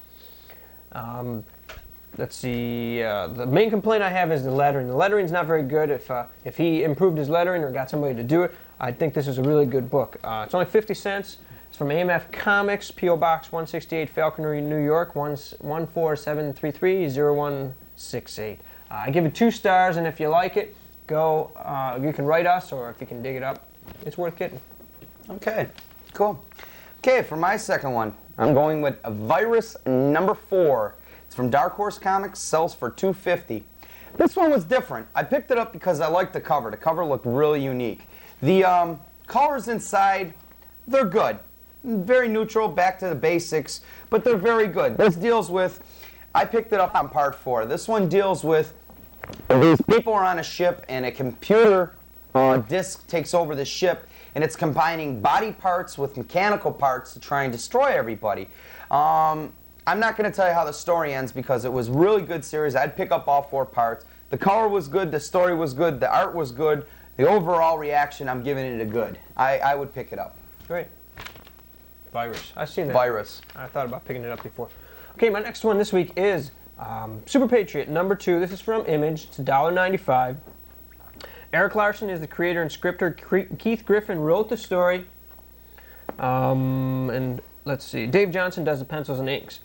Let's see. The main complaint I have is the lettering. The lettering's not very good. If he improved his lettering or got somebody to do it, I think this is a really good book. It's only 50 cents. It's from AMF Comics, P.O. Box 168, Falconer, New York, 14733-0168. I give it 2 stars, and if you like it, you can write us, or if you can dig it up, it's worth getting. Okay, cool. Okay, for my second one, I'm going with Virus number 4. It's from Dark Horse Comics, sells for $2.50. This one was different. I picked it up because I liked the cover. The cover looked really unique. The colors inside, they're good. very neutral, back to the basics, but they're very good. This deals with, I picked it up on part 4. This one deals with these people are on a ship and a computer disk takes over the ship, and it's combining body parts with mechanical parts to try and destroy everybody. I'm not going to tell you how the story ends because it was a really good series. I'd pick up all 4 parts. The color was good, the story was good, the art was good. The overall reaction, I'm giving it a good. I would pick it up. Great. Virus. I've seen that. Virus. I thought about picking it up before. Okay, my next one this week is Super Patriot number 2. This is from Image. It's $1.95. Eric Larson is the creator and scripter. Keith Griffin wrote the story. And let's see. Dave Johnson does the pencils and inks.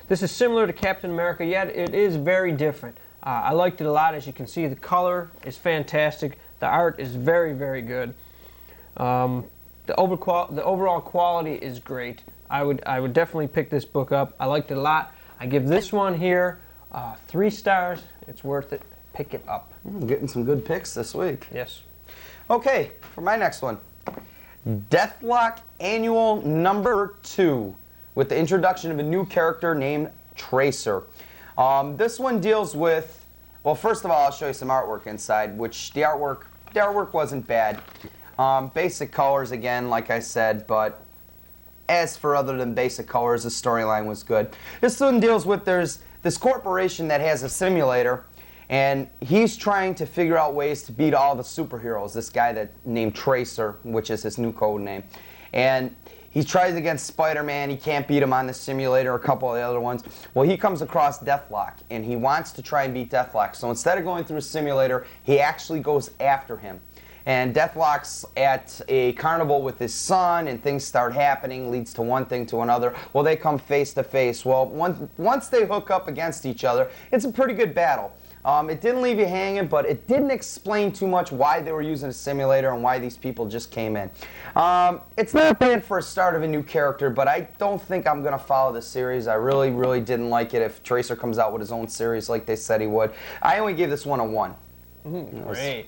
This is similar to Captain America, yet it is very different. I liked it a lot. As you can see, the color is fantastic. The art is very, very good. The overall quality is great. I would definitely pick this book up. I liked it a lot. I give this one here 3 stars. It's worth it. Pick it up. I'm getting some good picks this week. Yes. Okay, for my next one. Deathlock Annual number 2 with the introduction of a new character named Tracer. This one deals with, well, first of all, I'll show you some artwork inside, which the artwork wasn't bad. Basic colors again, like I said, but as for other than basic colors, the storyline was good. This one deals with, there's this corporation that has a simulator, and he's trying to figure out ways to beat all the superheroes. This guy named Tracer, which is his new code name. And he tries against Spider-Man. He can't beat him on the simulator, a couple of the other ones. Well, he comes across Deathlock, and he wants to try and beat Deathlock. So instead of going through a simulator, he actually goes after him. And Deathlock's at a carnival with his son, and things start happening, leads to one thing to another. Well, they come face to face. Well, once they hook up against each other, it's a pretty good battle. It didn't leave you hanging, but it didn't explain too much why they were using a simulator and why these people just came in. It's not bad for a start of a new character, but I don't think I'm going to follow the series. I really, really didn't like it if Tracer comes out with his own series like they said he would. I only gave this one a 1. Great.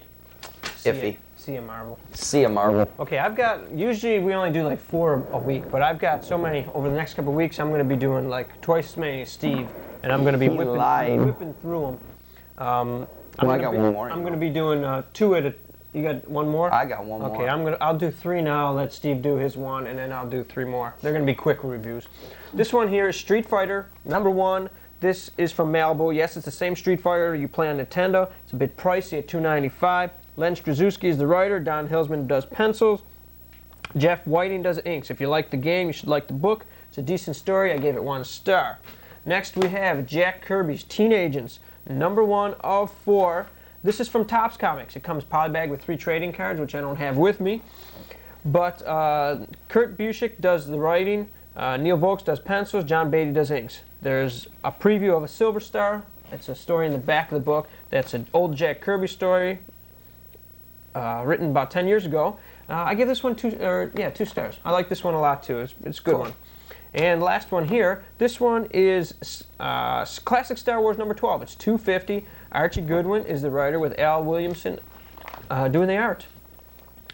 Iffy. See a Marvel. See a Marvel. Okay, I've got, usually we only do like 4 a week, but I've got so many, over the next couple of weeks, I'm going to be doing like twice as many as Steve, and I'm going to be whipping through them. I got one more. I'm going to be doing 2 at a, you got one more? I got one more. Okay, I'll do 3 now, let Steve do his 1, and then I'll do 3 more. They're going to be quick reviews. This one here is Street Fighter number 1. This is from Malibu. Yes, it's the same Street Fighter you play on Nintendo. It's a bit pricey at $2.95. Len Strzezuski is the writer. Don Hillsman does pencils. Jeff Whiting does inks. If you like the game, you should like the book. It's a decent story. I gave it 1 star. Next, we have Jack Kirby's Teen Agents, number 1 of 4. This is from Topps Comics. It comes polybag with 3 trading cards, which I don't have with me. But Kurt Busiek does the writing. Neil Volks does pencils. John Beatty does inks. There's a preview of a Silver Star. It's a story in the back of the book. That's an old Jack Kirby story. Written about 10 years ago. I give this one 2 stars. I like this one a lot too. It's a good one. And last one here. This one is classic Star Wars number 12. It's $2.50. Archie Goodwin is the writer with Al Williamson doing the art.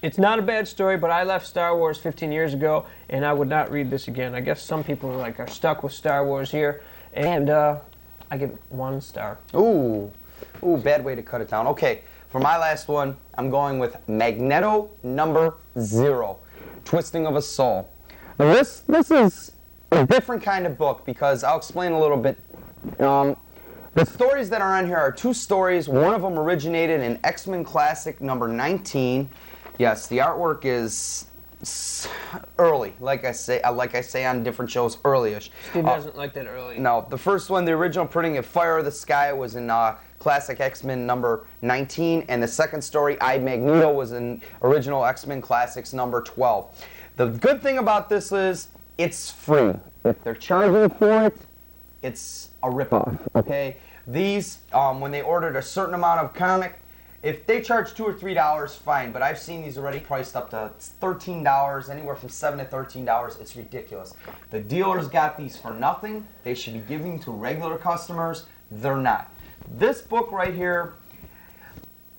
It's not a bad story, but I left Star Wars 15 years ago, and I would not read this again. I guess some people are stuck with Star Wars here, and I give it 1 star. Ooh, bad way to cut it down. Okay. For my last one, I'm going with Magneto number 0, Twisting of a Soul. Now this is a different kind of book because I'll explain a little bit. The stories that are on here are 2 stories. One of them originated in X-Men Classic number 19. Yes, the artwork is early, like I say on different shows, early-ish. Steve doesn't like that early. No, the first one, the original printing of Fire of the Sky was in Classic X-Men number 19, and the second story, I, Magneto, was in original X-Men Classics number 12. The good thing about this is it's free. If they're charging for it, it's a ripoff, okay? These, when they ordered a certain amount of comic, if they charge $2 or $3, fine, but I've seen these already priced up to $13, anywhere from $7 to $13. It's ridiculous. The dealers got these for nothing. They should be giving to regular customers. They're not. This book right here,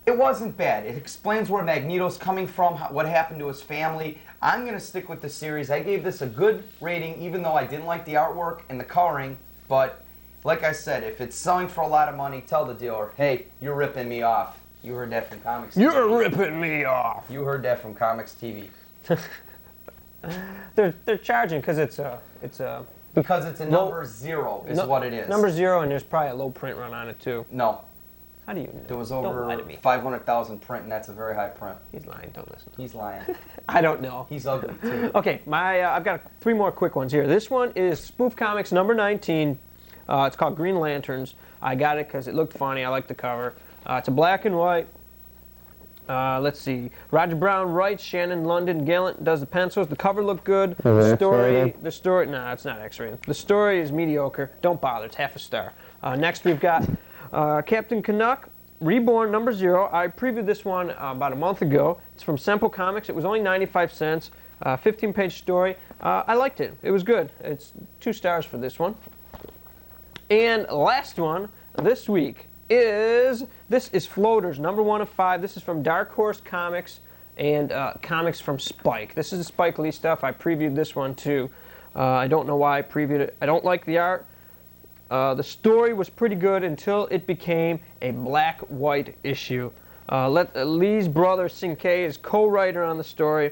it wasn't bad. It explains where Magneto's coming from, what happened to his family. I'm going to stick with the series. I gave this a good rating, even though I didn't like the artwork and the coloring. But like I said, if it's selling for a lot of money, tell the dealer, hey, you're ripping me off. You heard that from COMX-TV. You're ripping me off. You heard that from COMX-TV. They're charging because it's a Because it's a number 0 is what it is. Number 0, and there's probably a low print run on it too. No. How do you know? There was Don't lie over to me. 500,000 print, and that's a very high print. He's lying. Don't listen. He's lying. I don't know. He's ugly, too. Okay, I've got 3 more quick ones here. This one is Spoof Comics number 19. It's called Green Lanterns. I got it because it looked funny. I like the cover. It's a black and white. Let's see. Roger Brown writes. Shannon London Gallant does the pencils. The cover looked good. The story. Nah, it's not X-rated. The story is mediocre. Don't bother. It's half a star. Next we've got Captain Canuck Reborn number 0. I previewed this one about a month ago. It's from Semple Comics. It was only 95 cents. 15-page story. I liked it. It was good. It's 2 stars for this one. And last one this week is Floaters, number 1 of 5. This is from Dark Horse Comics and comics from Spike. This is the Spike Lee stuff. I previewed this one too. I don't know why I previewed it. I don't like the art. The story was pretty good until it became a black-white issue. Lee's brother Sinkei is co-writer on the story.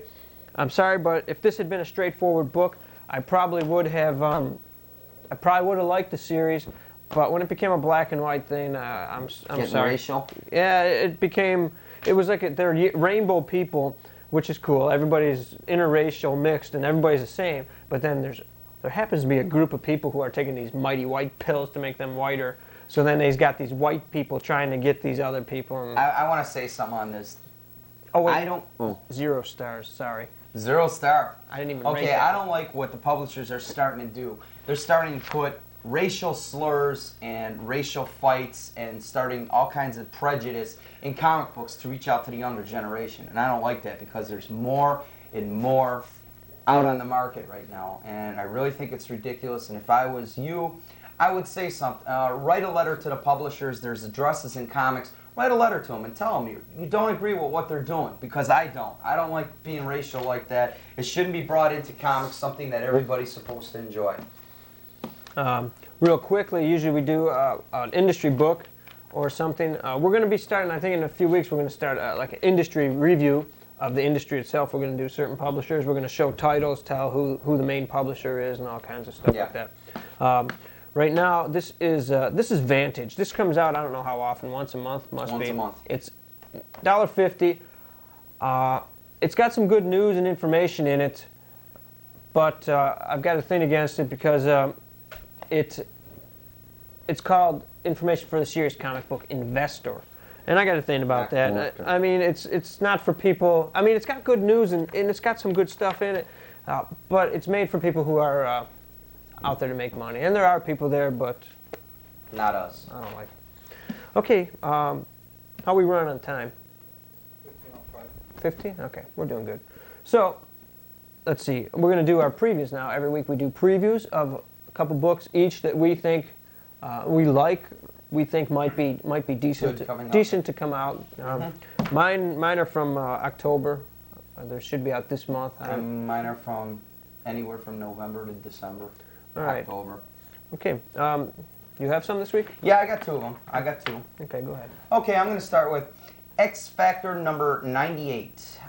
I'm sorry, but if this had been a straightforward book, I probably would have liked the series. But when it became a black and white thing, I'm sorry. Racial? Yeah, it was like they're rainbow people, which is cool. Everybody's interracial, mixed, and everybody's the same. But then there happens to be a group of people who are taking these mighty white pills to make them whiter. So then they've got these white people trying to get these other people. And I want to say something on this. oh wait, 0 stars. Sorry. 0 star. I didn't even. Rate Okay, that. I don't like what the publishers are starting to do. They're starting to put racial slurs and racial fights and starting all kinds of prejudice in comic books to reach out to the younger generation. And I don't like that because there's more and more out on the market right now. And I really think it's ridiculous. And if I was you, I would say something. Write a letter to the publishers. There's addresses in comics. Write a letter to them and tell them you don't agree with what they're doing, because I don't. I don't like being racial like that. It shouldn't be brought into comics, something that everybody's supposed to enjoy. Real quickly, usually we do an industry book or something. We're going to be starting, I think in a few weeks, we're going to start like an industry review of the industry itself. We're going to do certain publishers. We're going to show titles, tell who the main publisher is, and all kinds of stuff like that. Right now, this is Vantage. This comes out, I don't know how often, once a month, must be. Once a month. It's $1.50. It's got some good news and information in it, but I've got a thing against it because it's called Information for the Serious Comic Book Investor. And I got a thing about that. I mean, it's not for people. I mean, it's got good news and it's got some good stuff in it, but it's made for people who are out there to make money. And there are people there, but not us. I don't like it. Okay, how we run on time? 15? Okay, we're doing good. So, let's see. We're going to do our previews now. Every week we do previews of a couple books each that we think we like. We think might be decent to come out. Mine are from October. They should be out this month. And mine are from anywhere from November to December. All right. October. Okay. You have some this week? Yeah, I got 2 of them. I got 2. Okay, go ahead. Okay, I'm going to start with X Factor number 98.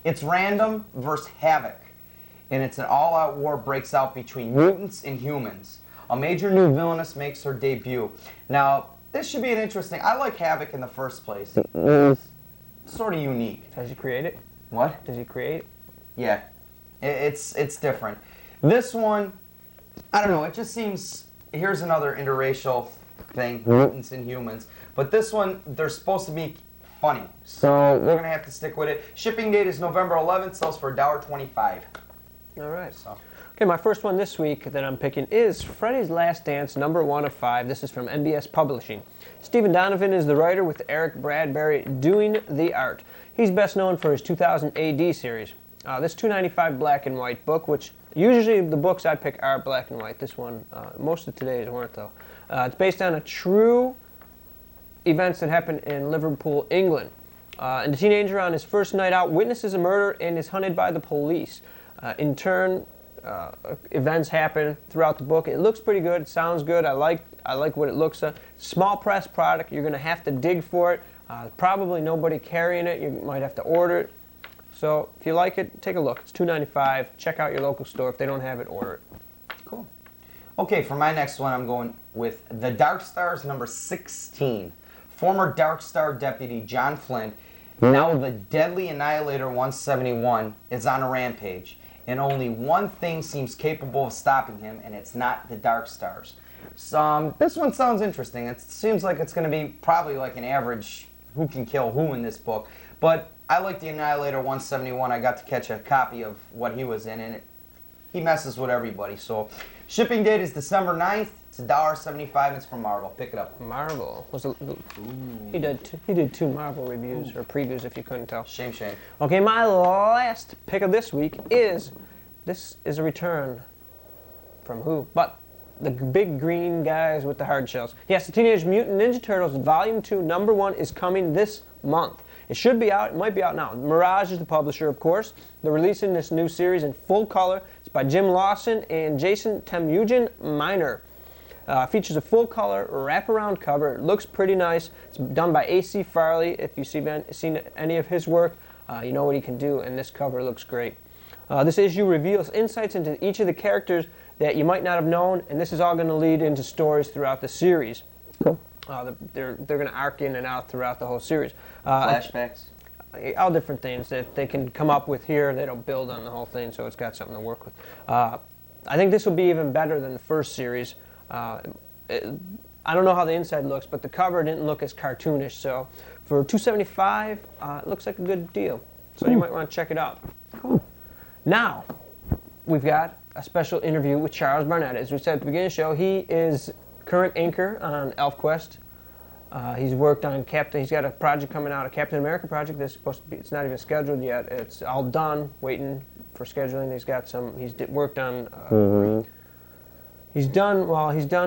It's Random versus Havoc, and it's an all-out war breaks out between mutants and humans. A major new villainess makes her debut. Now, this should be an interesting... I like Havoc in the first place. It's sort of unique. Does he create it? What? Does he create it? Yeah. It's different. This one, I don't know, it just seems... Here's another interracial thing, mutants and humans. But this one, they're supposed to be funny. So we're going to have to stick with it. Shipping date is November 11th, sells for $1.25. All right. So. Okay, my first one this week that I'm picking is Freddy's Last Dance, number 1 of 5. This is from NBS Publishing. Stephen Donovan is the writer with Eric Bradbury doing the art. He's best known for his 2000 AD series. This $2.95 black and white book, which usually the books I pick are black and white. This one, most of today's weren't though. It's based on a true events that happened in Liverpool, England. And the teenager on his first night out witnesses a murder and is hunted by the police. In turn, events happen throughout the book. It looks pretty good. It sounds good. I like what it looks like. Small press product. You're going to have to dig for it. Probably nobody carrying it. You might have to order it. So if you like it, take a look. It's $2.95. Check out your local store. If they don't have it, order it. Cool. Okay, for my next one, I'm going with The Dark Stars number 16. Former Dark Star deputy John Flint, now the deadly Annihilator 171, is on a rampage. And only one thing seems capable of stopping him, and it's not the Dark Stars. So, this one sounds interesting. It seems like it's going to be probably like an average who can kill who in this book. But I like the Annihilator 171. I got to catch a copy of what he was in, and he messes with everybody. So, shipping date is December 9th. It's $1.75. It's from Marvel. Pick it up. Marvel. He did two Marvel reviews, or previews if you couldn't tell. Shame. Okay, my last pick of this week is a return from who? But the big green guys with the hard shells. Yes, the Teenage Mutant Ninja Turtles Volume 2, number 1 is coming this month. It should be out. It might be out now. Mirage is the publisher, of course. They're releasing this new series in full color. It's by Jim Lawson and Jason Temujin Minor. Features a full color wraparound cover. It looks pretty nice. It's done by A.C. Farley. If you've seen any of his work, you know what he can do, and this cover looks great. This issue reveals insights into each of the characters that you might not have known, and this is all going to lead into stories throughout the series. Cool. They're going to arc in and out throughout the whole series. Flashbacks? All different things that they can come up with here. They don't build on the whole thing, so it's got something to work with. I think this will be even better than the first series. I don't know how the inside looks, but the cover didn't look as cartoonish. So for $2.75, it looks like a good deal. So you might want to check it out. Cool. Now, we've got a special interview with Charles Barnett. As we said at the beginning of the show, he is current anchor on ElfQuest. He's worked on he's got a project coming out, a Captain America project that's supposed to be, it's not even scheduled yet. It's all done, waiting for scheduling. He's worked on, he's done,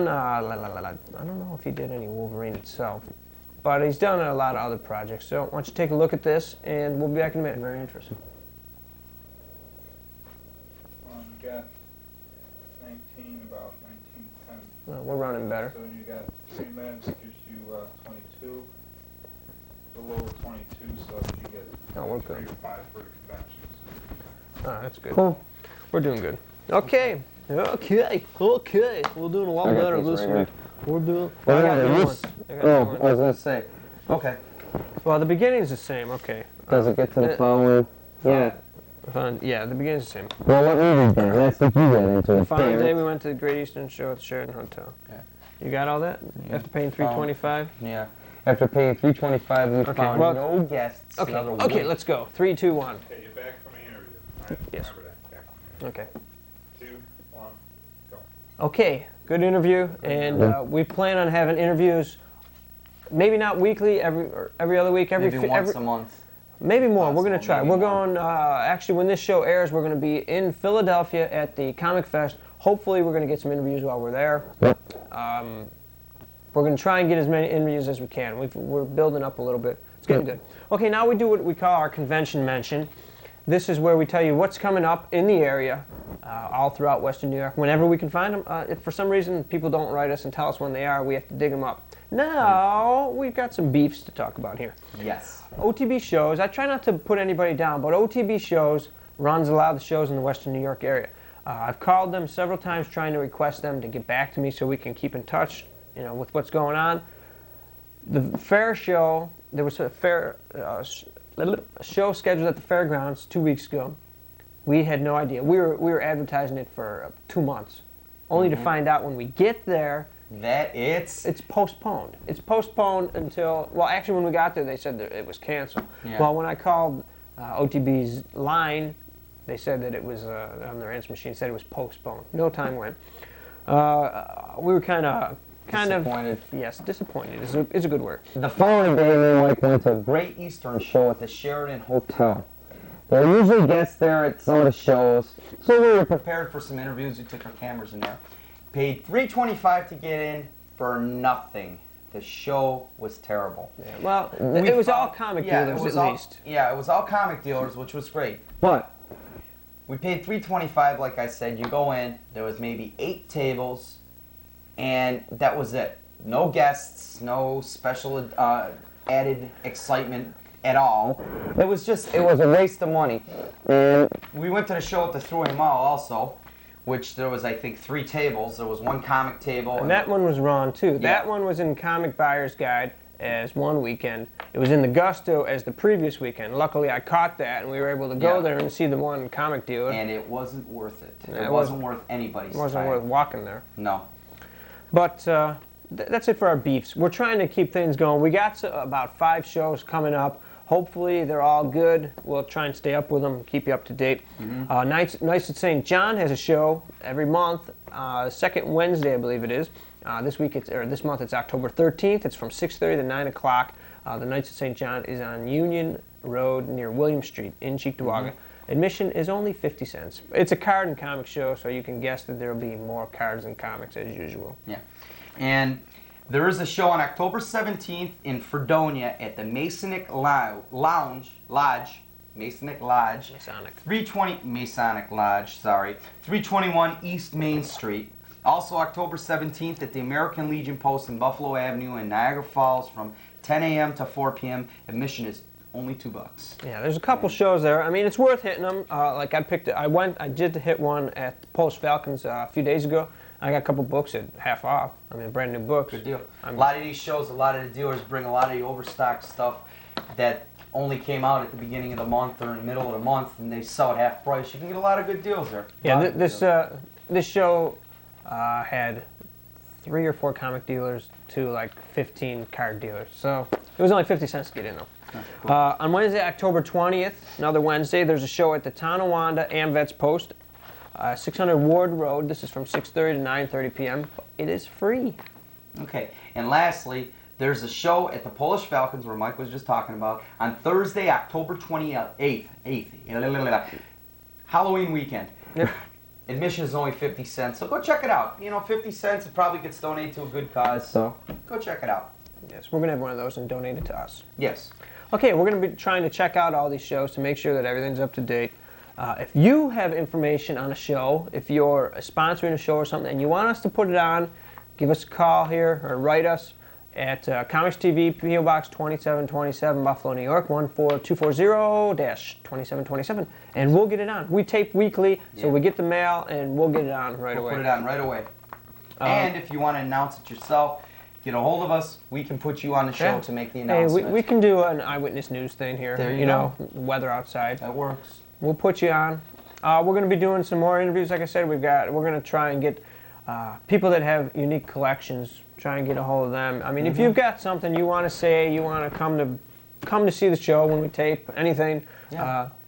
I don't know if he did any Wolverine itself, but he's done a lot of other projects. So why don't you take a look at this, and we'll be back in a minute. Very interesting. You got 19, about 1910. Well, we're running better. So you got 3 minutes, gives you 22, a little over 22, so you get we're 3 good. or 5 for the conventions. Oh, that's good. Cool. We're doing good. Okay. Okay. We're doing a lot better this week. We're doing. I was going to say. Okay. Well, the beginning's the same. Okay. Does it get to the following? Yeah. Yeah, the beginning's the same. Well, what movie then? That's what you get into. The following day, we went to the Great Eastern Show at the Sheraton Hotel. Yeah. You got all that? After paying $325? Yeah. After paying $325, we found no guests. Okay, let's go. 3, 2, 1. Okay, you're back from the interview. All right, Yes. remember that. Back from the Okay. interview. 2, 1, go. Okay, good interview, and we plan on having interviews, maybe not weekly, every other week, Maybe once a month. Maybe more. We're going to try. Maybe We're more. going, actually, when this show airs, we're going to be in Philadelphia at the Comic Fest. Hopefully, we're going to get some interviews while we're there. We're going to try and get as many interviews as we can. We're building up a little bit. It's getting good. Okay, now we do what we call our convention mention. This is where we tell you what's coming up in the area, all throughout Western New York, whenever we can find them. If for some reason people don't write us and tell us when they are, we have to dig them up. Now, we've got some beefs to talk about here. Yes. OTB shows, I try not to put anybody down, but OTB shows runs a lot of the shows in the Western New York area. I've called them several times trying to request them to get back to me so we can keep in touch, with what's going on. The fair show, there was a show scheduled at the fairgrounds 2 weeks ago. We had no idea. We were advertising it for 2 months, only to find out when we get there that it's postponed. It's postponed until, well, actually when we got there they said that it was canceled. Yeah. Well, when I called OTB's line, they said that it was, on their answer machine, said it was postponed. No time went. We were kind of disappointed. Yes, disappointed is a good word. The following day, me and Mike went to a Great Eastern show at the Sheraton Hotel. There are usually guests there at some of the shows. So we were prepared for some interviews. We took our cameras in there. Paid $325 to get in for nothing. The show was terrible. Yeah, well, it was all comic dealers it was at least. Yeah, it was all comic dealers, which was great. What? We paid $325, like I said. You go in, there was maybe 8 tables, and that was it. No guests, no special added excitement at all. It was a waste of money. And we went to the show at the Thruway Mall also, which there was, I think, 3 tables. There was 1 comic table. And that one was wrong, too. That one was in Comic Buyer's Guide as one weekend. It was in the Gusto as the previous weekend. Luckily, I caught that, and we were able to go there and see the one comic dealer. And it wasn't worth it. Yeah, it wasn't worth anybody's time. It wasn't worth walking there. No. But that's it for our beefs. We're trying to keep things going. We got about 5 shows coming up. Hopefully they're all good. We'll try and stay up with them, keep you up to date. Nights at St. John has a show every month, second Wednesday, I believe it is. This month it's October 13th. It's from 6:30 to 9 o'clock. The Nights at St. John is on Union Road near William Street in Cheektowaga. Admission is only 50 cents. It's a card and comic show, so you can guess that there will be more cards and comics as usual. Yeah. And there is a show on October 17th in Fredonia at the Masonic Lodge, Masonic Lodge. Masonic. 321 East Main Street. Also October 17th at the American Legion Post in Buffalo Avenue in Niagara Falls from 10 a.m. to 4 p.m. Admission is only $2. Yeah, there's a couple shows there. I mean, it's worth hitting them. I did hit one at the Polish Falcons a few days ago. I got a couple books at half off. I mean, brand new books. Good deal. A lot of these shows, a lot of the dealers bring a lot of the overstock stuff that only came out at the beginning of the month or in the middle of the month, and they sell at half price. You can get a lot of good deals there. Yeah, this show had 3 or 4 comic dealers to like 15 card dealers. So it was only 50 cents to get in though. Cool. On Wednesday, October 20th, another Wednesday, there's a show at the Tonawanda AmVets Post, 600 Ward Road. This is from 6:30 to 9:30 p.m. It is free. Okay, and lastly, there's a show at the Polish Falcons, where Mike was just talking about, on Thursday, October 28th, Halloween weekend. Yep. Admission is only 50 cents, so go check it out. 50 cents, it probably gets donated to a good cause, so go check it out. Yes, we're going to have one of those and donate it to us. Yes. Okay, we're going to be trying to check out all these shows to make sure that everything's up to date. If you have information on a show, if you're sponsoring a show or something and you want us to put it on, give us a call here or write us at COMX-TV, P.O. Box 2727, Buffalo, New York, 14240-2727, and we'll get it on. We tape weekly, so we get the mail and we'll get it on right away. Put it on right away. And if you want to announce it yourself, get a hold of us. We can put you on the show to make the announcement. Hey, we can do an eyewitness news thing here. There you go. Weather outside. That works. We'll put you on. We're going to be doing some more interviews. Like I said, we're going to try and get people that have unique collections. Try and get a hold of them. I mean, if you've got something you want to say, you want to come to see the show when we tape anything,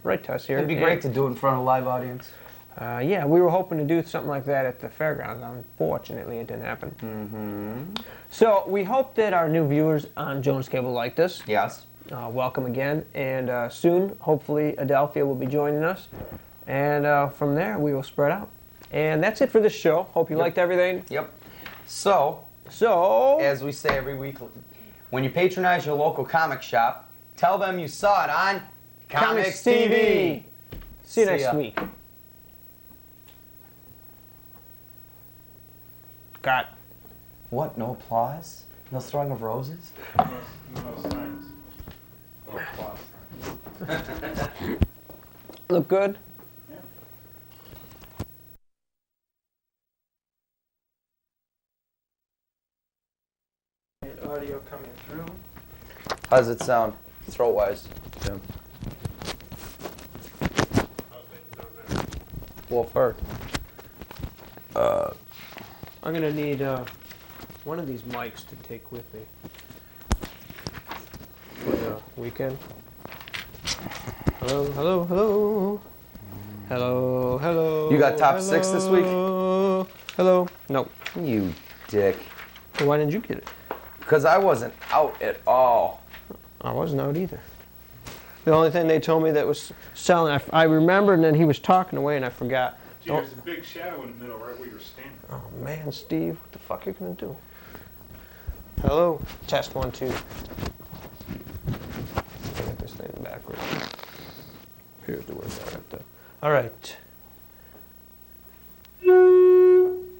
write to us here. It'd be great to do it in front of a live audience. Yeah, we were hoping to do something like that at the fairgrounds. Unfortunately, it didn't happen. So we hope that our new viewers on Jones Cable like this. Yes. Welcome again, and soon, hopefully, Adelphia will be joining us, and from there we will spread out. And that's it for this show. Hope you liked everything. Yep. So, as we say every week, when you patronize your local comic shop, tell them you saw it on COMX-TV. See you next week. Got. What? No applause? No throwing of roses? No signs. No applause signs. Look good? Yeah. Audio coming through. How does it sound, throat-wise, Jim? Wolf Hurt. I'm gonna need one of these mics to take with me for the weekend. Hello, hello, hello. Hello, hello. You got top 6 this week? Hello. Nope. You dick. Well, why didn't you get it? Because I wasn't out at all. I wasn't out either. The only thing they told me that was selling, I remembered, and then he was talking away, and I forgot. Gee, there's a big shadow in the middle right where you're standing. Oh man, Steve, what the fuck are you gonna do? Hello. Test 1, 2. Get this thing backwards. Here's the word right there. All right.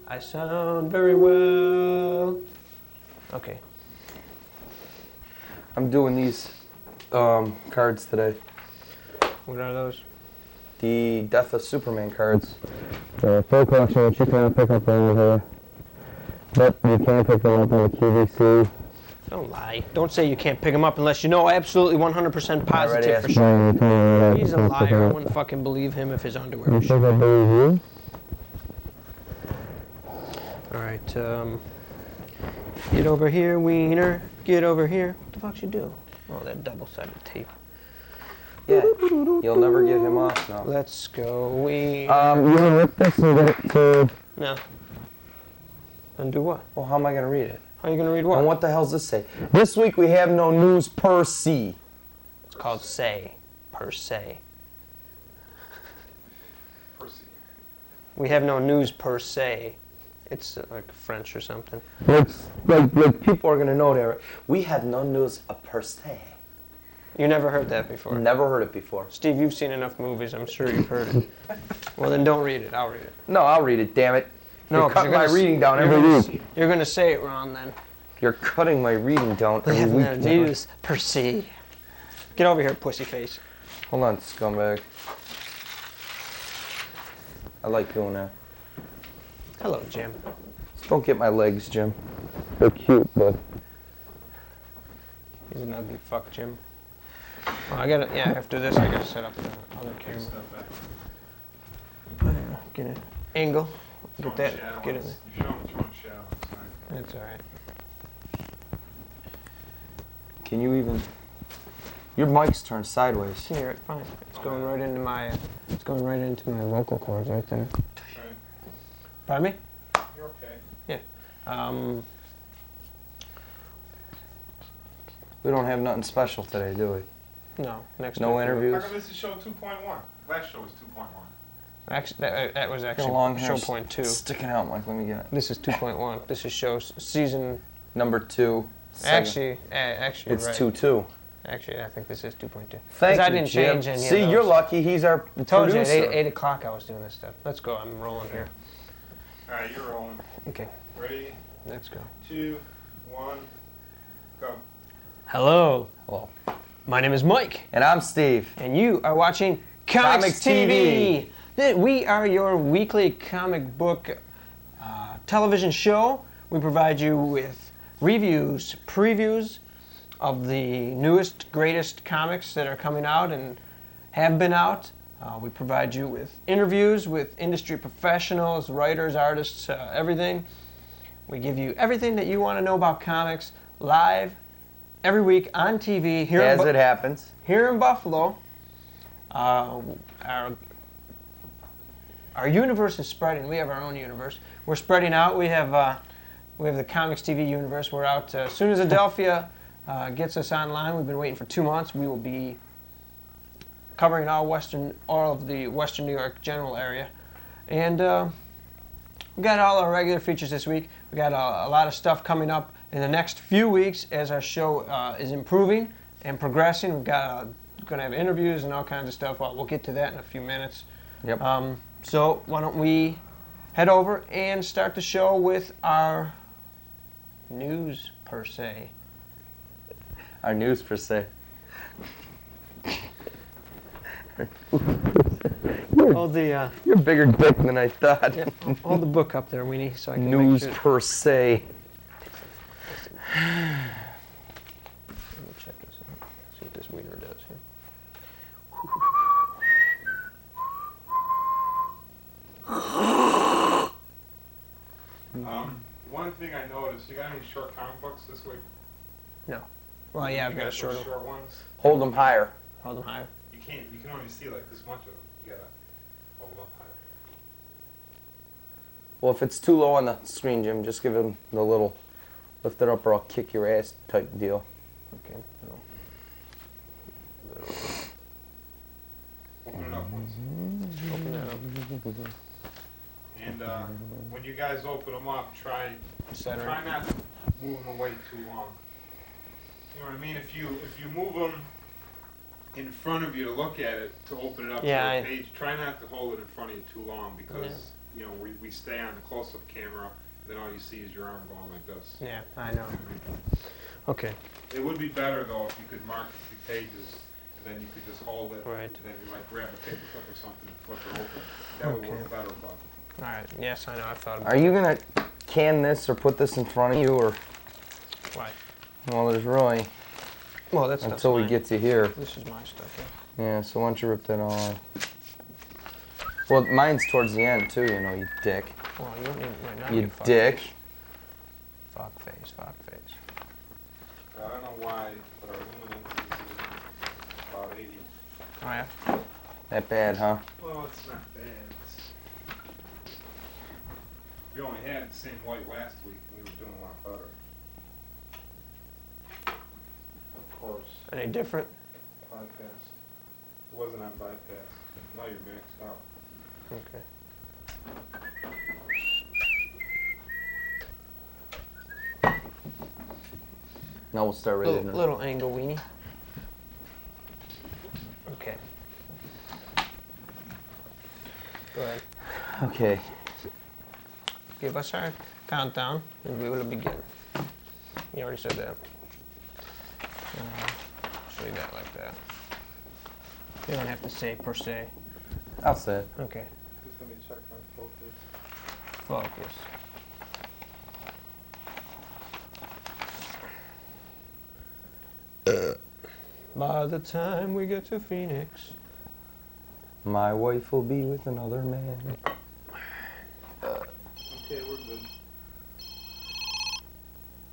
I sound very well. Okay. I'm doing these cards today. What are those? The Death of Superman cards. The full collection, which you cannot pick up over here. But you can pick them up in the QVC. Don't lie. Don't say you can't pick them up unless you know absolutely 100% I already positive for asked sure. Sure. He's a liar. I wouldn't fucking believe him if his underwear You was pick showing. up those All right. Get over here, wiener. Get over here. What the fuck you do? Oh, that double-sided tape. Yeah, you'll never get him off now. Let's go, wiener. You can rip this and get it to... No. And do what? Well, how am I going to read it? How are you gonna read what? And what the hell's this say? This week we have no news per se. It's called say, per se. Percy. We have no news per se. It's like French or something. Like people are going to know that. We have no news per se. You never heard that before. Never heard it before. Steve, you've seen enough movies. I'm sure you've heard it. Well, then don't read it. I'll read it. No, I'll read it, damn it. No, You're 'cause cutting my gonna reading down you're every gonna week. You're gonna say it wrong then. You're cutting my reading down We every have week. no news per se. Get over here, pussy face. Hold on, scumbag. I like doing that. Hello, Jim. Just don't get my legs, Jim. They're cute, but... He's an ugly fuck, Jim. Oh, I gotta, yeah, after this, I gotta set up the other camera. Step back. Get an angle. Get that. Shadow Get it. on the- You show him throwing shadow on the side. That's alright. Can you even... Your mic's turned sideways. Can you hear it? Fine. It's going right into my. It's going right into my vocal cords right there. Right. Pardon me? You're okay. We don't have nothing special today, do we? No. Next. No week. How interviews? come this is show 2.1? Last show was 2.1. Actually, that was Got a actually long show hair point 2. sticking out, Mike. Let me get it. This is 2.1. This is show season. Number 2. Second. Actually, It's right. 2-2. Actually, I think this is 2.2. Thank I you, didn't Jim. change any of See, you're those. lucky. He's our I told you at producer. 8 o'clock I was doing this stuff. Let's go. I'm rolling here. All right, you're rolling. Okay, Ready? let's go. 2, 1, go. Hello. Hello. My name is Mike, And I'm Steve. and you are watching COMX TV. We are your weekly comic book television show. We provide you with reviews, previews of the newest, greatest comics that are coming out and have been out. We provide you with interviews with industry professionals, writers, artists, everything. We give you everything that you want to know about comics live every week on TV here As it happens. here in Buffalo. Our universe is spreading. We have our own universe. We're spreading out. We have the COMX-TV universe. We're out as soon as Adelphia gets us online. We've been waiting for 2 months. We will be covering all of the Western New York general area, and we got all our regular features this week. We got a lot of stuff coming up in the next few weeks as our show is improving and progressing. We've got going to have interviews and all kinds of stuff. Well, we'll get to that in a few minutes. Yep. So why don't we head over and start the show with our news per se. Our news, per se. Hold the You're a bigger dick than I thought. hold the book up there, Weenie, so I can News make sure. per se. Let me check this out. See what this wiener does here. One thing I noticed, you got any short comic books this week? No. Well, yeah, I've You got a those short. short ones. Hold them higher. Hold them higher. You can only see like this much of them. You gotta hold up higher. Well, if it's too low on the screen, Jim, just give him the little lift it up or I'll kick your ass type deal. Okay. No. Open it up once. Open that up. And when you guys open them up, try Center. not moving the weight too long. You know what I mean? If you move them in front of you to look at it, to open it up to the page, try not to hold it in front of you too long because, you know, we stay on the close-up camera, then all you see is your arm going like this. Yeah, I know. Okay. It would be better, though, if you could mark a few pages, and then you could just hold it, right. and then you might grab a paper clip or something and flip it open. That would work better, Bob. All right. Yes, I know. I've thought about Are you going to can this or put this in front of you, or? Why? Well, there's really. Well, that's until we get to here. This is my stuff, yeah. So why don't you rip that all off? Well, mine's towards the end too, you know, you dick. Well, you don't need right now. You dick. Fuck face, fuck face. I don't know why, but our luminance is about 80. Oh yeah? That bad, huh? Well, it's not bad. We only had the same light last week, and we were doing a lot better. Of course. Any different? Bypass. It wasn't on bypass. Now you're maxed out. Okay. Now we'll start right in. Little angle weenie. Okay. Go ahead. Okay. Give us our countdown, and we will begin. You already said that. Show you that like that. You don't have to say per se. I'll say it. Okay. Just let me check my focus. Focus. By the time we get to Phoenix, my wife will be with another man. Okay, we're good.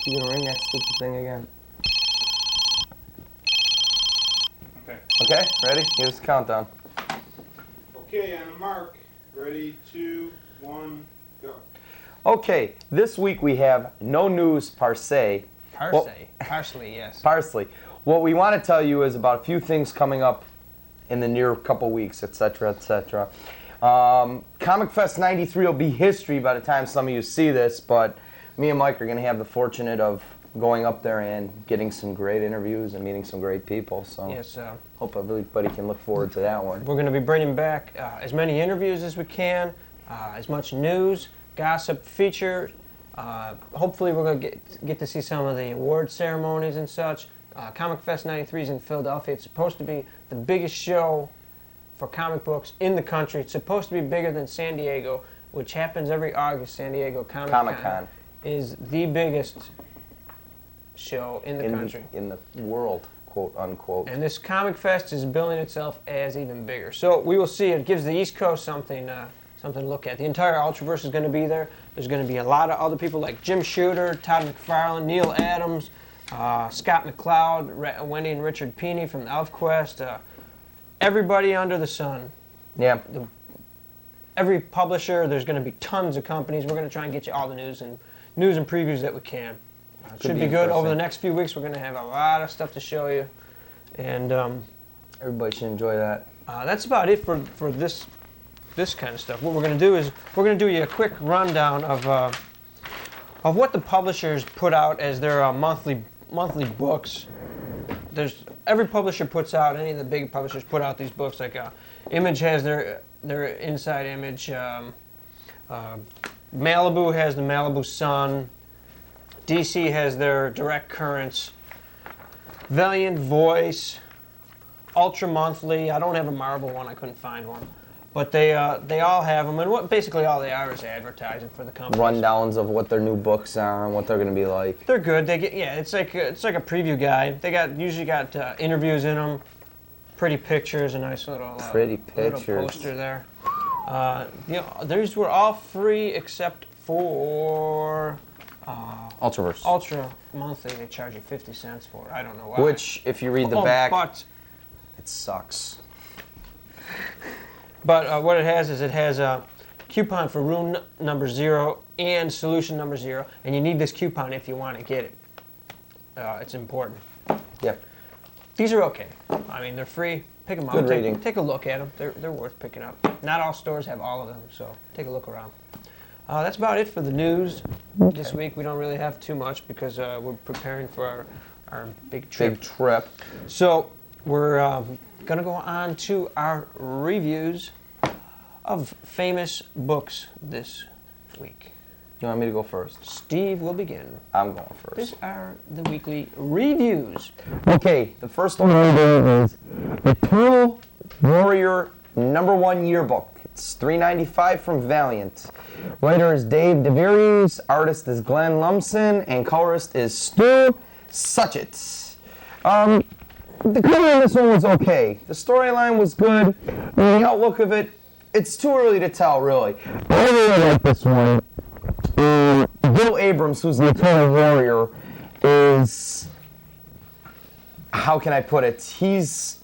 You gonna ring that stupid thing again? Okay. Okay, ready? Give us a countdown. Okay, on the mark. Ready, 2, 1, go. Okay, this week we have no news per se. Parsley, yes. Parsley. What we want to tell you is about a few things coming up in the near couple weeks, etc., etc. Comic Fest 93 will be history by the time some of you see this, but me and Mike are going to have the fortunate of going up there and getting some great interviews and meeting some great people. So yes, hope everybody can look forward to that one. We're going to be bringing back as many interviews as we can, as much news, gossip, feature. Hopefully we're going to get to see some of the award ceremonies and such. Comic Fest 93 is in Philadelphia. It's supposed to be the biggest show for comic books in the country. It's supposed to be bigger than San Diego, which happens every August. San Diego Comic-Con is the biggest show in the country. In the world, quote unquote. And this Comic Fest is billing itself as even bigger. So we will see. It gives the East Coast something to look at. The entire Ultraverse is going to be there. There's going to be a lot of other people like Jim Shooter, Todd McFarlane, Neil Adams, Scott McCloud, Wendy and Richard Peeney from the ElfQuest. Everybody under the sun. Yeah. Every publisher. There's going to be tons of companies. We're going to try and get you all the news and previews that we can. It should be good. Over the next few weeks, we're going to have a lot of stuff to show you, and everybody should enjoy that. That's about it for this kind of stuff. What we're going to do is we're going to do you a quick rundown of what the publishers put out as their monthly books. Every publisher puts out, any of the big publishers put out these books. Like Image has their Inside Image. Malibu has the Malibu Sun. DC has their Direct Currents. Valiant Voice. Ultra Monthly. I don't have a Marvel one. I couldn't find one. But they all have them, and basically all they are is advertising for the company. Rundowns of what their new books are and what they're going to be like. They're good. It's like a preview guide. They usually got interviews in them, pretty pictures, a nice little little poster there. These were all free except for Ultraverse. Ultra Monthly. They charge you 50 cents for it. I don't know why. Which, if you read the back, it sucks. But what it has a coupon for room number 0 and solution number 0, and you need this coupon if you want to get it. It's important. Yep. These are okay. I mean, they're free. Pick them Good up. reading. Take a look at them. They're worth picking up. Not all stores have all of them, so take a look around. That's about it for the news this week. We don't really have too much because we're preparing for our big trip. So we're going to go on to our reviews of famous books this week. You want me to go first? Steve will begin. I'm going first. These are the weekly reviews. Okay, the first one I'm doing is Eternal Warrior #1 yearbook. It's $3.95 from Valiant. Writer is Dave DeVries, artist is Glenn Lumsden, and colorist is Stu Suchitz. The cover on this one was okay. The storyline was good. The outlook of it, it's too early to tell, really. But I really like this one. Bill Abrams, who's the Eternal Warrior, is, how can I put it? He's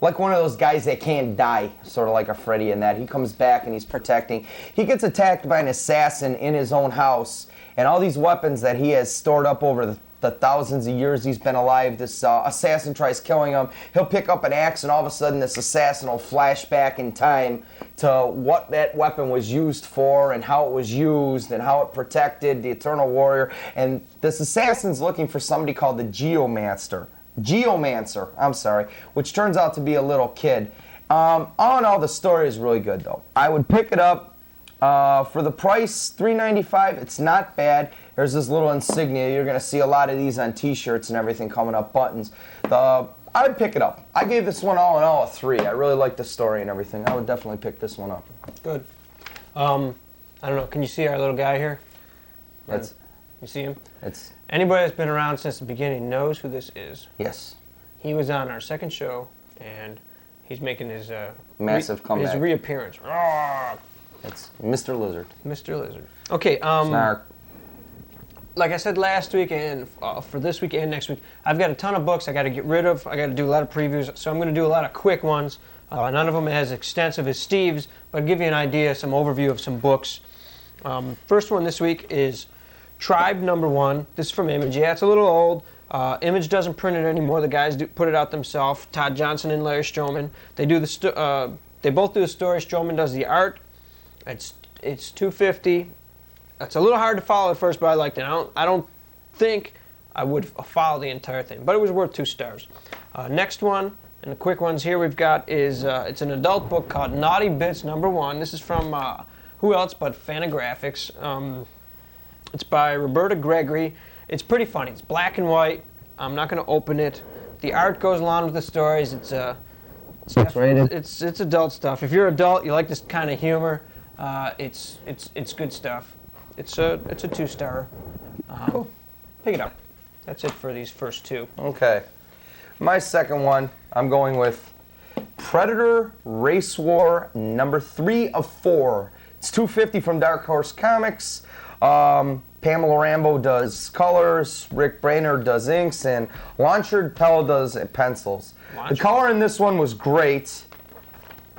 like one of those guys that can't die, sort of like a Freddy in that. He comes back and he's protecting. He gets attacked by an assassin in his own house, and all these weapons that he has stored up over the thousands of years he's been alive, this assassin tries killing him. He'll pick up an axe, and all of a sudden this assassin will flash back in time to what that weapon was used for and how it was used and how it protected the Eternal Warrior. And this assassin's looking for somebody called the Geomancer, which turns out to be a little kid. All in all, the story is really good, though. I would pick it up for the price, $3.95. It's not bad. There's this little insignia. You're going to see a lot of these on T-shirts and everything coming up, buttons. I would pick it up. I gave this one all in all a 3. I really like the story and everything. I would definitely pick this one up. Good. I don't know. Can you see our little guy here? You see him? Anybody that's been around since the beginning knows who this is. Yes. He was on our second show, and he's making his massive comeback. His reappearance. It's Mr. Lizard. Mr. Lizard. Okay. Snark. Like I said last week and for this week and next week, I've got a ton of books I got to get rid of. I got to do a lot of previews, so I'm going to do a lot of quick ones. None of them as extensive as Steve's, but I'll give you an idea, some overview of some books. First one this week is Tribe #1. This is from Image. Yeah, it's a little old. Image doesn't print it anymore. The guys put it out themselves. Todd Johnson and Larry Stroman. They do they both do the story. Stroman does the art. It's $2.50. It's a little hard to follow at first, but I liked it. I don't think I would follow the entire thing, but it was worth 2 stars. Next one, and the quick ones here we've got is it's an adult book called Naughty Bits #1. This is from who else but Fantagraphics. It's by Roberta Gregory. It's pretty funny. It's black and white. I'm not going to open it. The art goes along with the stories. It's rated. It's adult stuff. If you're adult, you like this kind of humor. It's good stuff. It's a 2-star. Cool. Pick it up. That's it for these first 2. Okay. My second one, I'm going with Predator Race War #3 of 4. It's $2.50 from Dark Horse Comics. Pamela Rambo does colors, Rick Brainerd does inks, and Launchard Pell does pencils. The color in this one was great.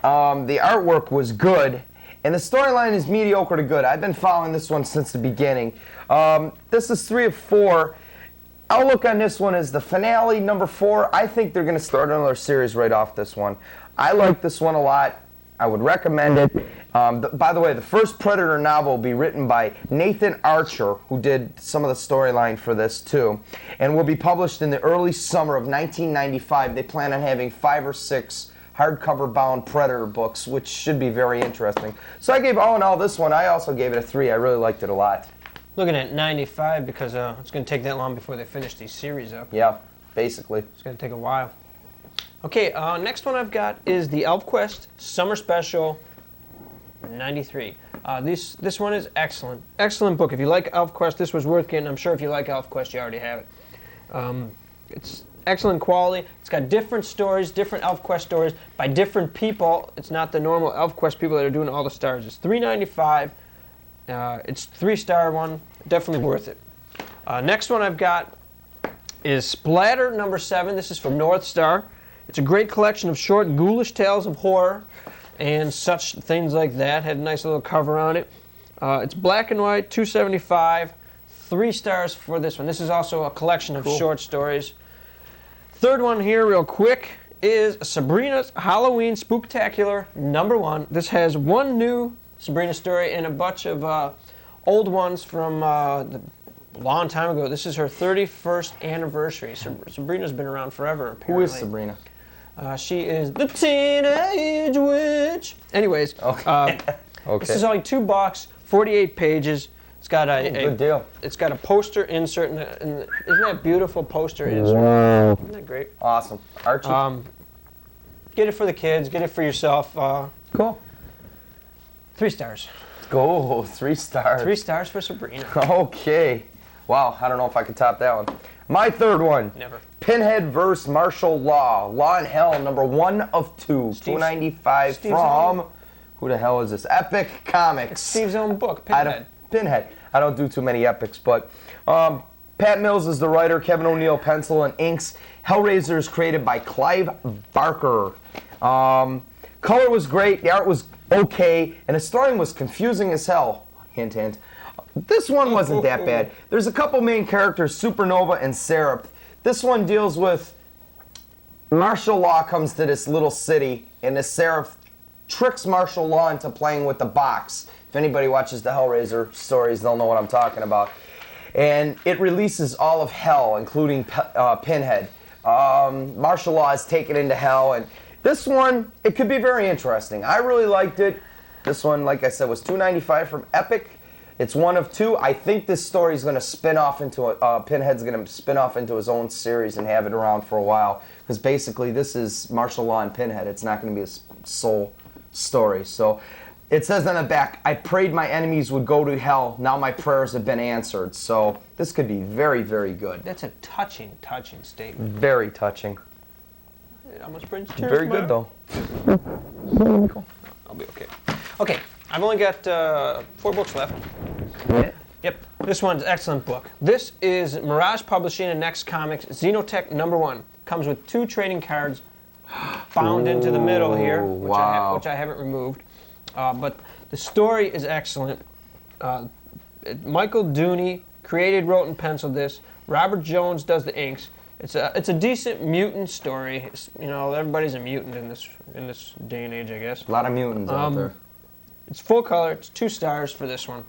The artwork was good. And the storyline is mediocre to good. I've been following this one since the beginning. This is 3 of 4. Outlook on this one is the finale, #4. I think they're going to start another series right off this one. I like this one a lot. I would recommend it. By the way, the first Predator novel will be written by Nathan Archer, who did some of the storyline for this too, and will be published in the early summer of 1995. They plan on having 5 or 6 hardcover-bound Predator books, which should be very interesting. So I gave all in all this one. I also gave it a 3. I really liked it a lot. Looking at 95 because it's going to take that long before they finish these series up. Yeah, basically. It's going to take a while. Okay, next one I've got is the ElfQuest Summer Special '93. This one is excellent. Excellent book. If you like ElfQuest, this was worth getting. I'm sure if you like ElfQuest, you already have it. It's excellent quality. It's got different stories, different ElfQuest stories by different people. It's not the normal ElfQuest people that are doing all the stars. It's $3.95. It's 3-star one. Definitely worth it. Next one I've got is Splatter #7. This is from North Star. It's a great collection of short, ghoulish tales of horror and such things like that. Had a nice little cover on it. It's black and white, $2.75. 3 stars for this one. This is also a collection of short stories. Third one here, real quick, is Sabrina's Halloween Spooktacular #1. This has 1 new Sabrina story and a bunch of old ones from a long time ago. This is her 31st anniversary. Sabrina's been around forever, apparently. Who is Sabrina? She is the teenage witch. Anyways, Okay. This is only $2, 48 pages. It's got good deal. It's got a poster insert, and isn't that beautiful poster insert? Wow. Isn't that great? Awesome. Archie? Get it for the kids. Get it for yourself. Cool. 3 stars. Go, 3 stars. 3 stars for Sabrina. Okay. Wow, I don't know if I can top that one. My third one. Never. Pinhead vs. Martial Law. Law in Hell, number 1 of 2. $2.95 from, who the hell is this? Epic Comics. It's Steve's own book, Pinhead. Pinhead. I don't do too many epics, but Pat Mills is the writer, Kevin O'Neill pencil and inks. Hellraiser is created by Clive Barker. Color was great, the art was okay, and the story was confusing as hell. Hint, hint. This one wasn't that bad. There's a couple main characters, Supernova and Seraph. This one deals with martial law comes to this little city, and the Seraph tricks martial law into playing with the box. If anybody watches the Hellraiser stories, they'll know what I'm talking about. And it releases all of hell, including Pinhead. Martial law is taken into hell, and this one, it could be very interesting. I really liked it. This one, like I said, was $2.95 from Epic. It's 1 of 2. I think this story is going to spin off into Pinhead's going to spin off into his own series and have it around for a while. Because basically, this is martial law and Pinhead. It's not going to be a sole story. So it says on the back, I prayed my enemies would go to hell. Now my prayers have been answered. So this could be very, very good. That's a touching statement. Very touching. It almost brings tears. Very good, though. I'll be okay. Okay, I've only got 4 books left. Yep, this one's an excellent book. This is Mirage Publishing and Next Comics Xenotech #1. Comes with 2 trading cards bound into the middle here, which I haven't removed. But the story is excellent. Michael Dooney created, wrote, and penciled this. Robert Jones does the inks. It's a decent mutant story. You know, everybody's a mutant in this day and age, I guess. A lot of mutants out there. It's full color. It's 2 stars for this one.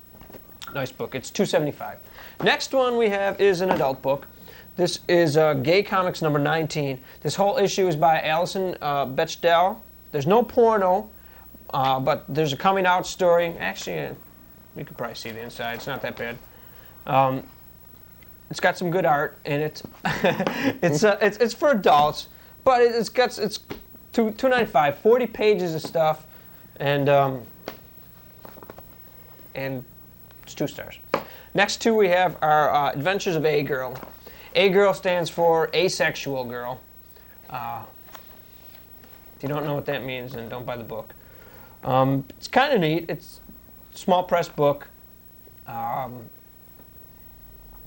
Nice book. It's $2.75. Next one we have is an adult book. This is Gay Comics number 19. This whole issue is by Alison Bechdel. There's no porno, but there's a coming out story. Actually, you could probably see the inside. It's not that bad. It's got some good art, and it's for adults, but it's $2.95, 40 pages of stuff, and it's 2 stars. Next 2 we have are Adventures of A-Girl. A-Girl stands for asexual girl. If you don't know what that means, then don't buy the book. It's kind of neat. It's a small press book.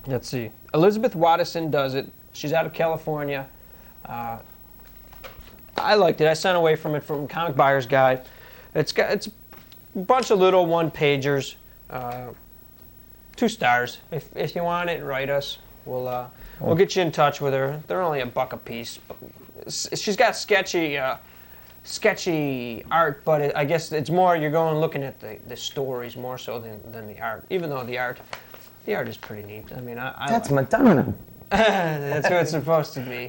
Let's see. Elizabeth Wattison does it. She's out of California. I liked it. I sent away from it from Comic Buyer's Guide. It's a bunch of little 1-pagers. 2 stars. If you want it, write us. We'll get you in touch with her. They're only $1 a piece. She's got sketchy art, but I guess it's more you're going looking at the stories more so than the art. Even though the art is pretty neat. I mean, That's Madonna. That's what it's supposed to be.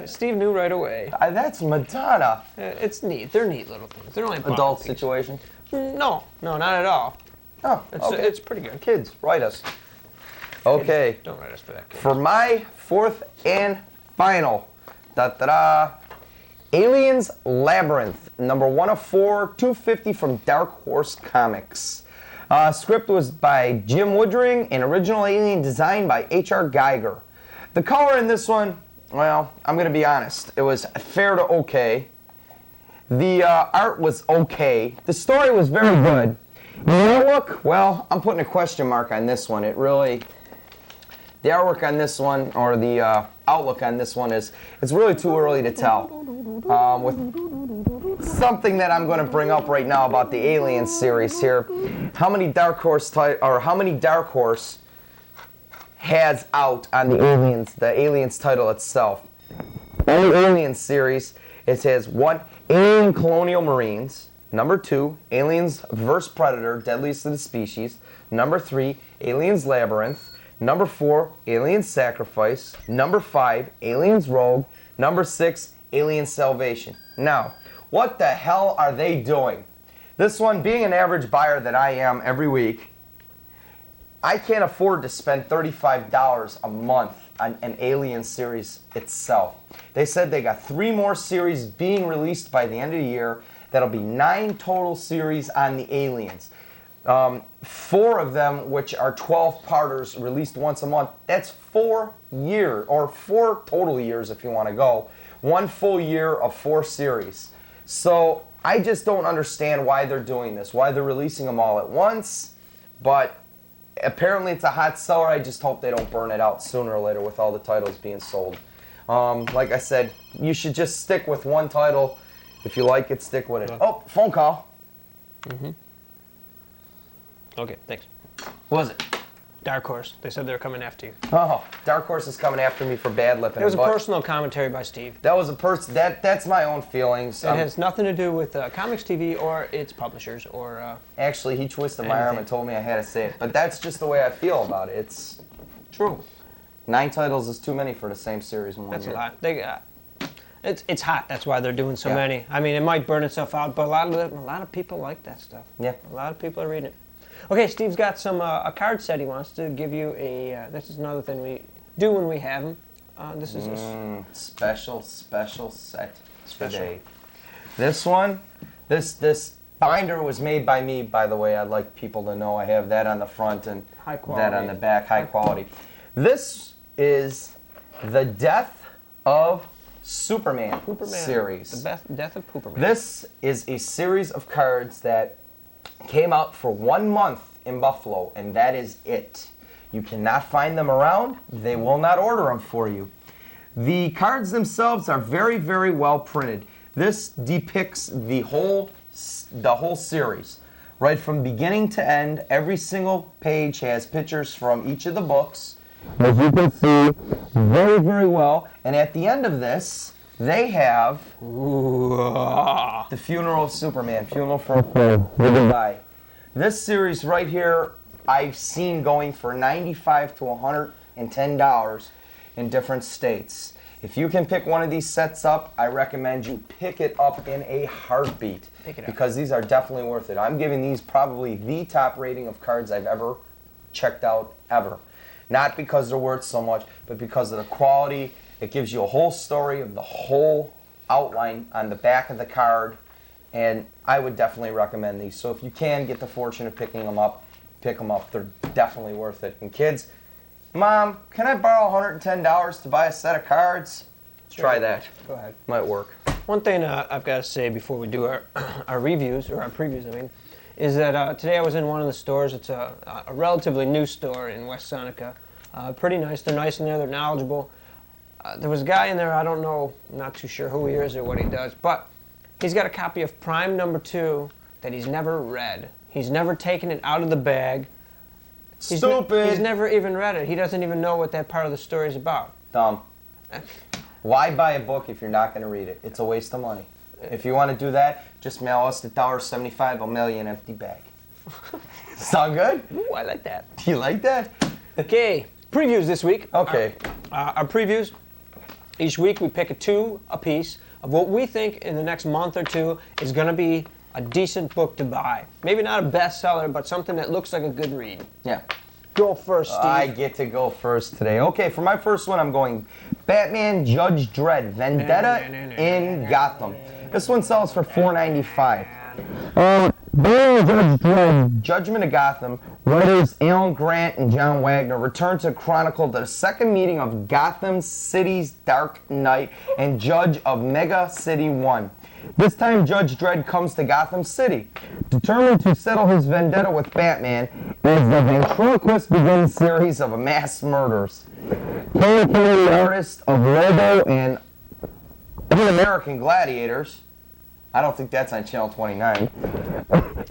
Steve knew right away. That's Madonna. It's neat. They're neat little things. They're only Adult situation? No, not at all. Oh, okay. It's pretty good. Kids, write us. Okay. Kids, don't write us for that, kid. For my 4th and final, Aliens Labyrinth, number 1 of 4, $2.50 from Dark Horse Comics. Script was by Jim Woodring and original alien design by H.R. Geiger. The color in this one, well, I'm going to be honest, it was fair to okay. The art was okay. The story was very good. The artwork, well, I'm putting a question mark on this one. The artwork on this one, or the outlook on this one it's really too early to tell. With something that I'm going to bring up right now about the Alien series here, how many Dark Horse has out on the Aliens title itself? On the Alien series, it says 1, Alien Colonial Marines, Number 2, Aliens vs. Predator, Deadliest of the Species. Number 3, Aliens Labyrinth. Number 4, Aliens Sacrifice. Number 5, Aliens Rogue. Number 6, Alien Salvation. Now, what the hell are they doing? This one, being an average buyer that I am every week, I can't afford to spend $35 a month on an Alien series itself. They said they got 3 more series being released by the end of the year. That'll be 9 total series on the Aliens. 4 of them, which are 12-parters released once a month. That's 4 years, or 4 total years if you want to go. 1 full year of 4 series. So I just don't understand why they're doing this, why they're releasing them all at once. But apparently it's a hot seller. I just hope they don't burn it out sooner or later with all the titles being sold. Like I said, you should just stick with one title. If you like it, stick with it. Oh, phone call. Okay, thanks. What was it? Dark Horse. They said they were coming after you. Oh, Dark Horse is coming after me for bad lipping. It was a personal commentary by Steve. That was a that's my own feelings. It has nothing to do with COMX-TV or its publishers or... Actually, he twisted my arm and told me I had to say it. But that's just the way I feel about it. It's true. 9 titles is too many for the same series in one That's year. a lot. It's hot. That's why they're doing so many. I mean, it might burn itself out, but a lot of people like that stuff. Yeah. A lot of people are reading it. Okay, Steve's got some a card set he wants to give you a. This is another thing we do when we have them. This is a special set today. This one, this binder was made by me, by the way. I'd like people to know I have that on the front and high quality. That on the back, high quality. This is the Death of Superman series. The Death of Pooperman. This is a series of cards that came out for 1 month in Buffalo, and that is it. You cannot find them around. They will not order them for you. The cards themselves are very, very well printed. This depicts the whole series. Right from beginning to end, every single page has pictures from each of the books. As you can see, very, very well. And at the end of this, they have the Funeral of Superman, Funeral for a Fool, Goodbye. This series right here, I've seen going for $95 to $110 in different states. If you can pick one of these sets up, I recommend you pick it up in a heartbeat. Pick it up. Because these are definitely worth it. I'm giving these probably the top rating of cards I've ever checked out, ever. Not because they're worth so much, but because of the quality. It gives you a whole story of the whole outline on the back of the card, and I would definitely recommend these. So if you can get the fortune of picking them up, pick them up. They're definitely worth it. And kids, Mom, can I borrow $110 to buy a set of cards? Sure. Try that. Go ahead. Might work. One thing I've got to say before we do our reviews, or our previews, I mean, is that today I was in one of the stores. It's a relatively new store in West Seneca. Pretty nice. They're nice in there. They're knowledgeable. There was a guy in there, I don't know, I'm not too sure who he is or what he does, but he's got a copy of Prime #2 that he's never read. He's never taken it out of the bag. Stupid. He's never even read it. He doesn't even know what that part of the story is about. Dumb. Why buy a book if you're not going to read it? It's a waste of money. If you want to do that, just mail us the $1.75. I'll mail you an empty bag. Sound good? Ooh, I like that. You like that? Okay, previews this week. Okay. Our previews. Each week we pick 2 apiece of what we think in the next month or 2 is going to be a decent book to buy. Maybe not a bestseller, but something that looks like a good read. Yeah. Go first, Steve. I get to go first today. Okay, for my first one, I'm going Batman Judge Dredd, Vendetta in Gotham. This one sells for $4.95. Batman Judge Dredd, Judgment of Gotham, writers Alan Grant and John Wagner return to chronicle the second meeting of Gotham City's Dark Knight and Judge of Mega City 1. This time, Judge Dredd comes to Gotham City, determined to settle his vendetta with Batman as the ventriloquist begins a series of mass murders. Killing the artist of Lobo and American Gladiators, I don't think that's on Channel 29,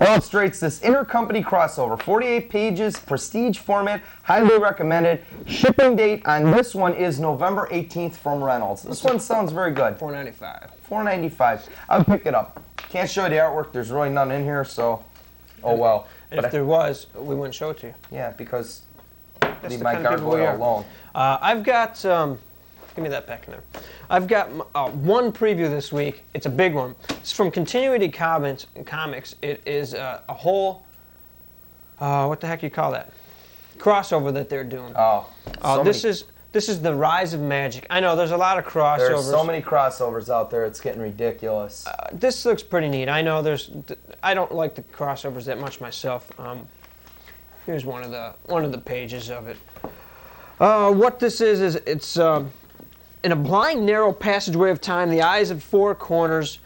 illustrates this intercompany crossover. 48 pages, prestige format, highly recommended. Shipping date on this one is November 18th from Reynolds. This one sounds very good. $4.95. $4.95. I'll pick it up. Can't show you the artwork. There's really none in here, so oh well. And if there was, we wouldn't show it to you. Yeah, because That's leave the my kind of people we gargoyle are. alone. I've got, give me that back in there. I've got one preview this week. It's a big one. It's from Continuity Comics. It is a whole, what the heck do you call that? Crossover that they're doing. Oh, This is the Rise of Magic. I know there's a lot of crossovers. there's so many crossovers out there. It's getting ridiculous. This looks pretty neat. I know I don't like the crossovers that much myself. Here's one of the pages of it. What this is it's in a blind, narrow passageway of time, the eyes of four corners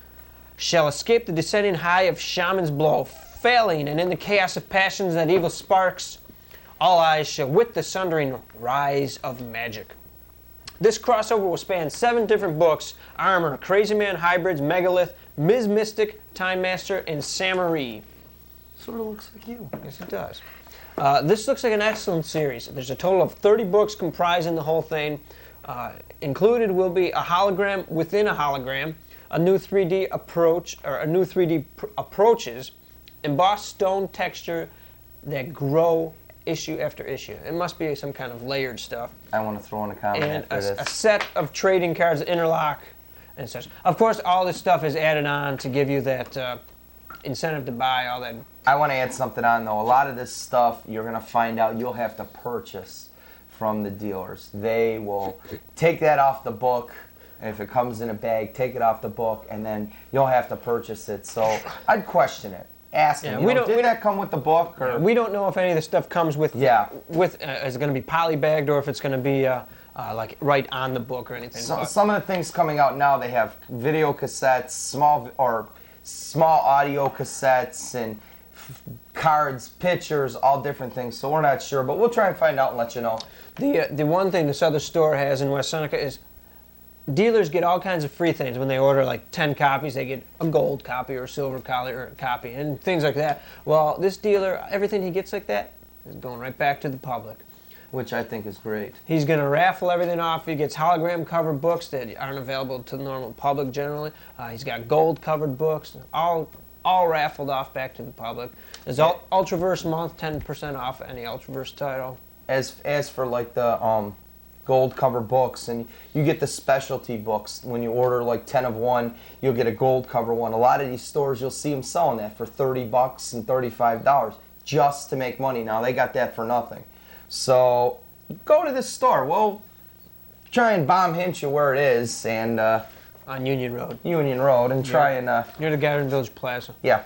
shall escape the descending high of shaman's blow, failing, and in the chaos of passions that evil sparks, all eyes shall wit the sundering rise of magic. This crossover will span 7 different books: Armor, Crazy Man, Hybrids, Megalith, Ms. Mystic, Time Master, and Samaree. Sort of looks like you. Yes, it does. This looks like an excellent series. There's a total of 30 books comprising the whole thing. Included will be a hologram within a hologram, a new 3D approaches, embossed stone texture that grow issue after issue. It must be some kind of layered stuff. I want to throw in a comment And after a this. set of trading cards that interlock and such. Of course, all this stuff is added on to give you that incentive to buy all that. I want to add something on, though. A lot of this stuff you're going to find out you'll have to purchase from the dealers. They will take that off the book. And if it comes in a bag, take it off the book, and then you'll have to purchase it. So I'd question it. Ask them. Did that come with the book? Or? We don't know if any of this stuff comes with. Yeah. Is it going to be polybagged or if it's going to be like right on the book or anything? Some of the things coming out now, they have video cassettes, small audio cassettes, and cards, pictures, all different things. So we're not sure, but we'll try and find out and let you know. The one thing this other store has in West Seneca is dealers get all kinds of free things. When they order like 10 copies, they get a gold copy or a silver copy and things like that. Well, this dealer, everything he gets like that is going right back to the public. Which I think is great. He's going to raffle everything off. He gets hologram covered books that aren't available to the normal public generally. He's got gold covered books, all raffled off back to the public. There's Ultraverse month, 10% off any Ultraverse title. As for like the gold cover books, and you get the specialty books. When you order like 10 of one, you'll get a gold cover one. A lot of these stores, you'll see them selling that for $30 and $35 just to make money. Now they got that for nothing. So go to this store. We'll try and bomb hint you where it is, and on Union Road. And try and Near the Gathering Village Plaza. yeah,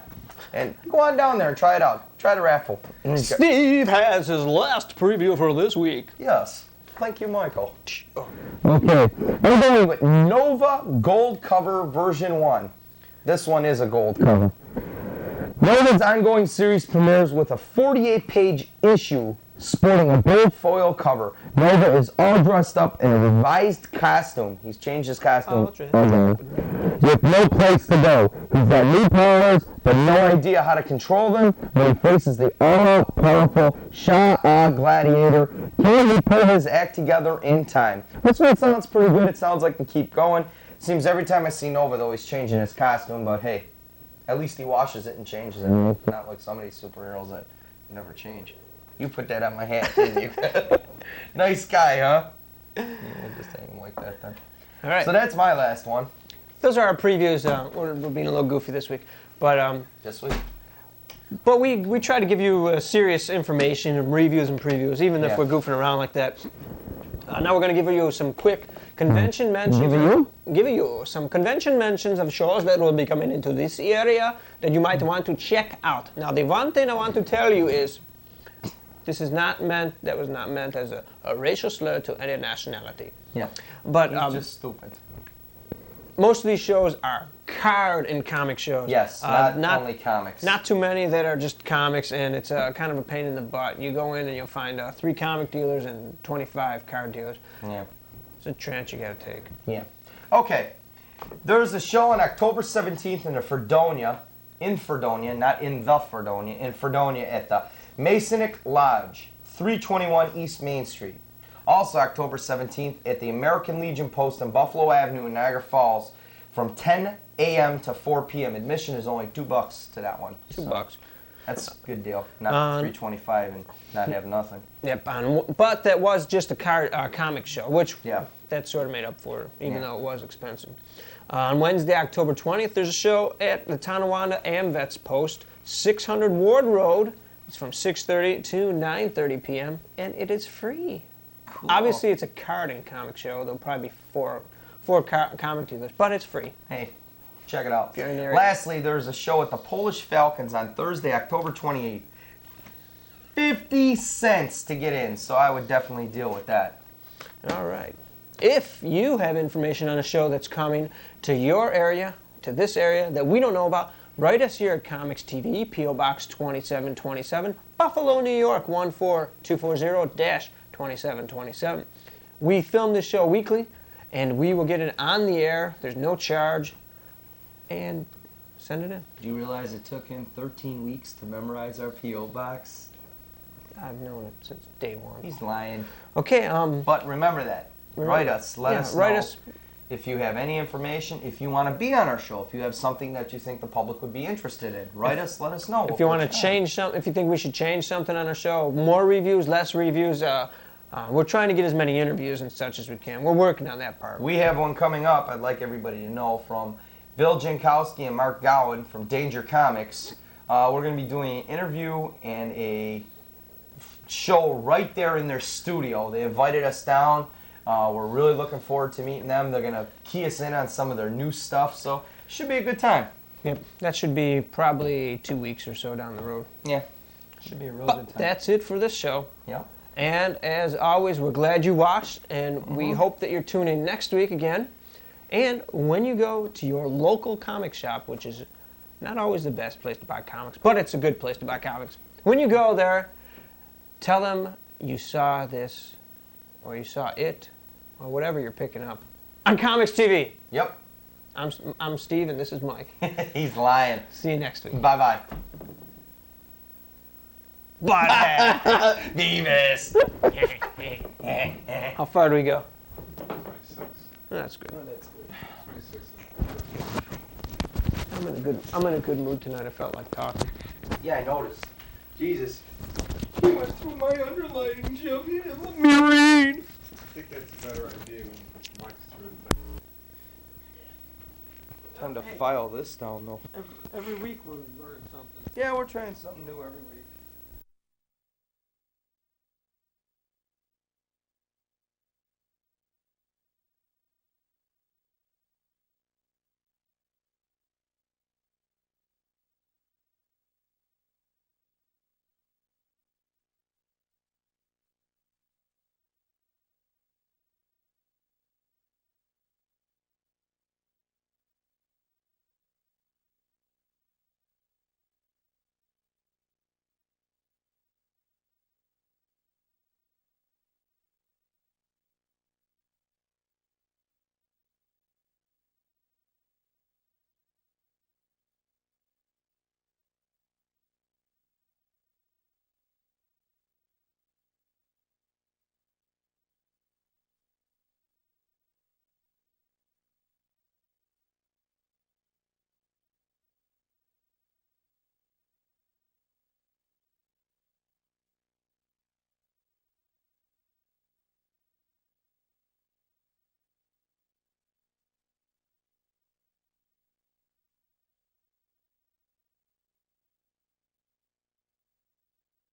and go on down there and try it out. Try the raffle. Steve has his last preview for this week. Yes. Thank you, Michael. Okay. I'm going with Nova Gold Cover version 1. This one is a gold cover. Nova's ongoing series premieres with a 48-page issue sporting a gold foil cover. Nova is all dressed up in a revised costume. He's changed his costume. With no place to go. He's got new powers, but no idea how to control them when he faces the all-powerful Shah Gladiator. Can he put his act together in time? This one sounds pretty good. It sounds like he can keep going. It seems every time I see Nova, though, he's changing his costume, but hey, at least he washes it and changes it. Not like some of these superheroes that never change. You put that on my hat, didn't you? Nice guy, huh? Yeah, just hang him like that then. All right. So that's my last one. Those are our previews. We're being a little goofy this week, but This week. But we try to give you serious information and reviews and previews, even if we're goofing around like that. Now we're going to give you some quick convention mentions. Give you some convention mentions of shows that will be coming into this area that you might want to check out. Now, the one thing I want to tell you is this is not meant. That was not meant as a racial slur to any nationality. Yeah. But It's just stupid. most of these shows are card and comic shows. Yes, not only comics. Not too many that are just comics, and it's kind of a pain in the butt. You go in and you'll find 3 comic dealers and 25 card dealers. Yeah. It's a chance you got to take. Yeah. Okay. There's a show on October 17th in Fredonia, not in the Fredonia, in Fredonia at the Masonic Lodge, 321 East Main Street. Also October 17th at the American Legion Post on Buffalo Avenue in Niagara Falls from 10 a.m. to 4 p.m. Admission is only $2 to that one. $2. That's a good deal. Not $3.25 and not have nothing. Yep, but that was just a comic show, which Yeah. that sort of made up for it, even though it was expensive. On Wednesday, October 20th, there's a show at the Tonawanda AmVets Post, 600 Ward Road. It's from 6:30 to 9:30 p.m., and it is free. Cool. Obviously, it's a card and comic show. There'll probably be four comic dealers, but it's free. Hey, check it out. If you're in the area. Lastly, there's a show at the Polish Falcons on Thursday, October 28th. 50 cents to get in, so I would definitely deal with that. All right. If you have information on a show that's coming to your area, to this area, that we don't know about, write us here at COMX-TV, P.O. Box 2727, Buffalo, New York, 14240-2727. We film this show weekly, and we will get it on the air. There's no charge. And send it in. Do you realize it took him 13 weeks to memorize our P.O. Box? I've known it since day one. He's lying. Okay, But remember that. Write us. Let us know if you have any information, if you want to be on our show, if you have something that you think the public would be interested in. Write us, let us know. If you want to change something, if you think we should change something on our show, more reviews, less reviews, we're trying to get as many interviews and such as we can. We're working on that part. We have one coming up, I'd like everybody to know, from Bill Jankowski and Mark Gowan from Danger Comics. We're going to be doing an interview and a show right there in their studio. They invited us down. We're really looking forward to meeting them. They're going to key us in on some of their new stuff, so it should be a good time. Yep, that should be probably 2 weeks or so down the road. Yeah, should be a real good time. That's it for this show. Yep. And as always, we're glad you watched, and we hope that you're tuning in next week again. And when you go to your local comic shop, which is not always the best place to buy comics, but it's a good place to buy comics. When you go there, tell them you saw this, or you saw it, or whatever you're picking up on COMX-TV. Yep. I'm Steve, and this is Mike. He's lying. See you next week. Bye-bye. Bye. Beavis. How far do we go? 26. That's good. Oh, that's good. 26. I'm in a good mood tonight. I felt like talking. Yeah, I noticed. Jesus. He went through my underlining, Jim. He didn't let me read. I think that's a better idea when Mike's through the thing. Time to file this down, though. Every week we're learning something. Yeah, we're trying something new every week.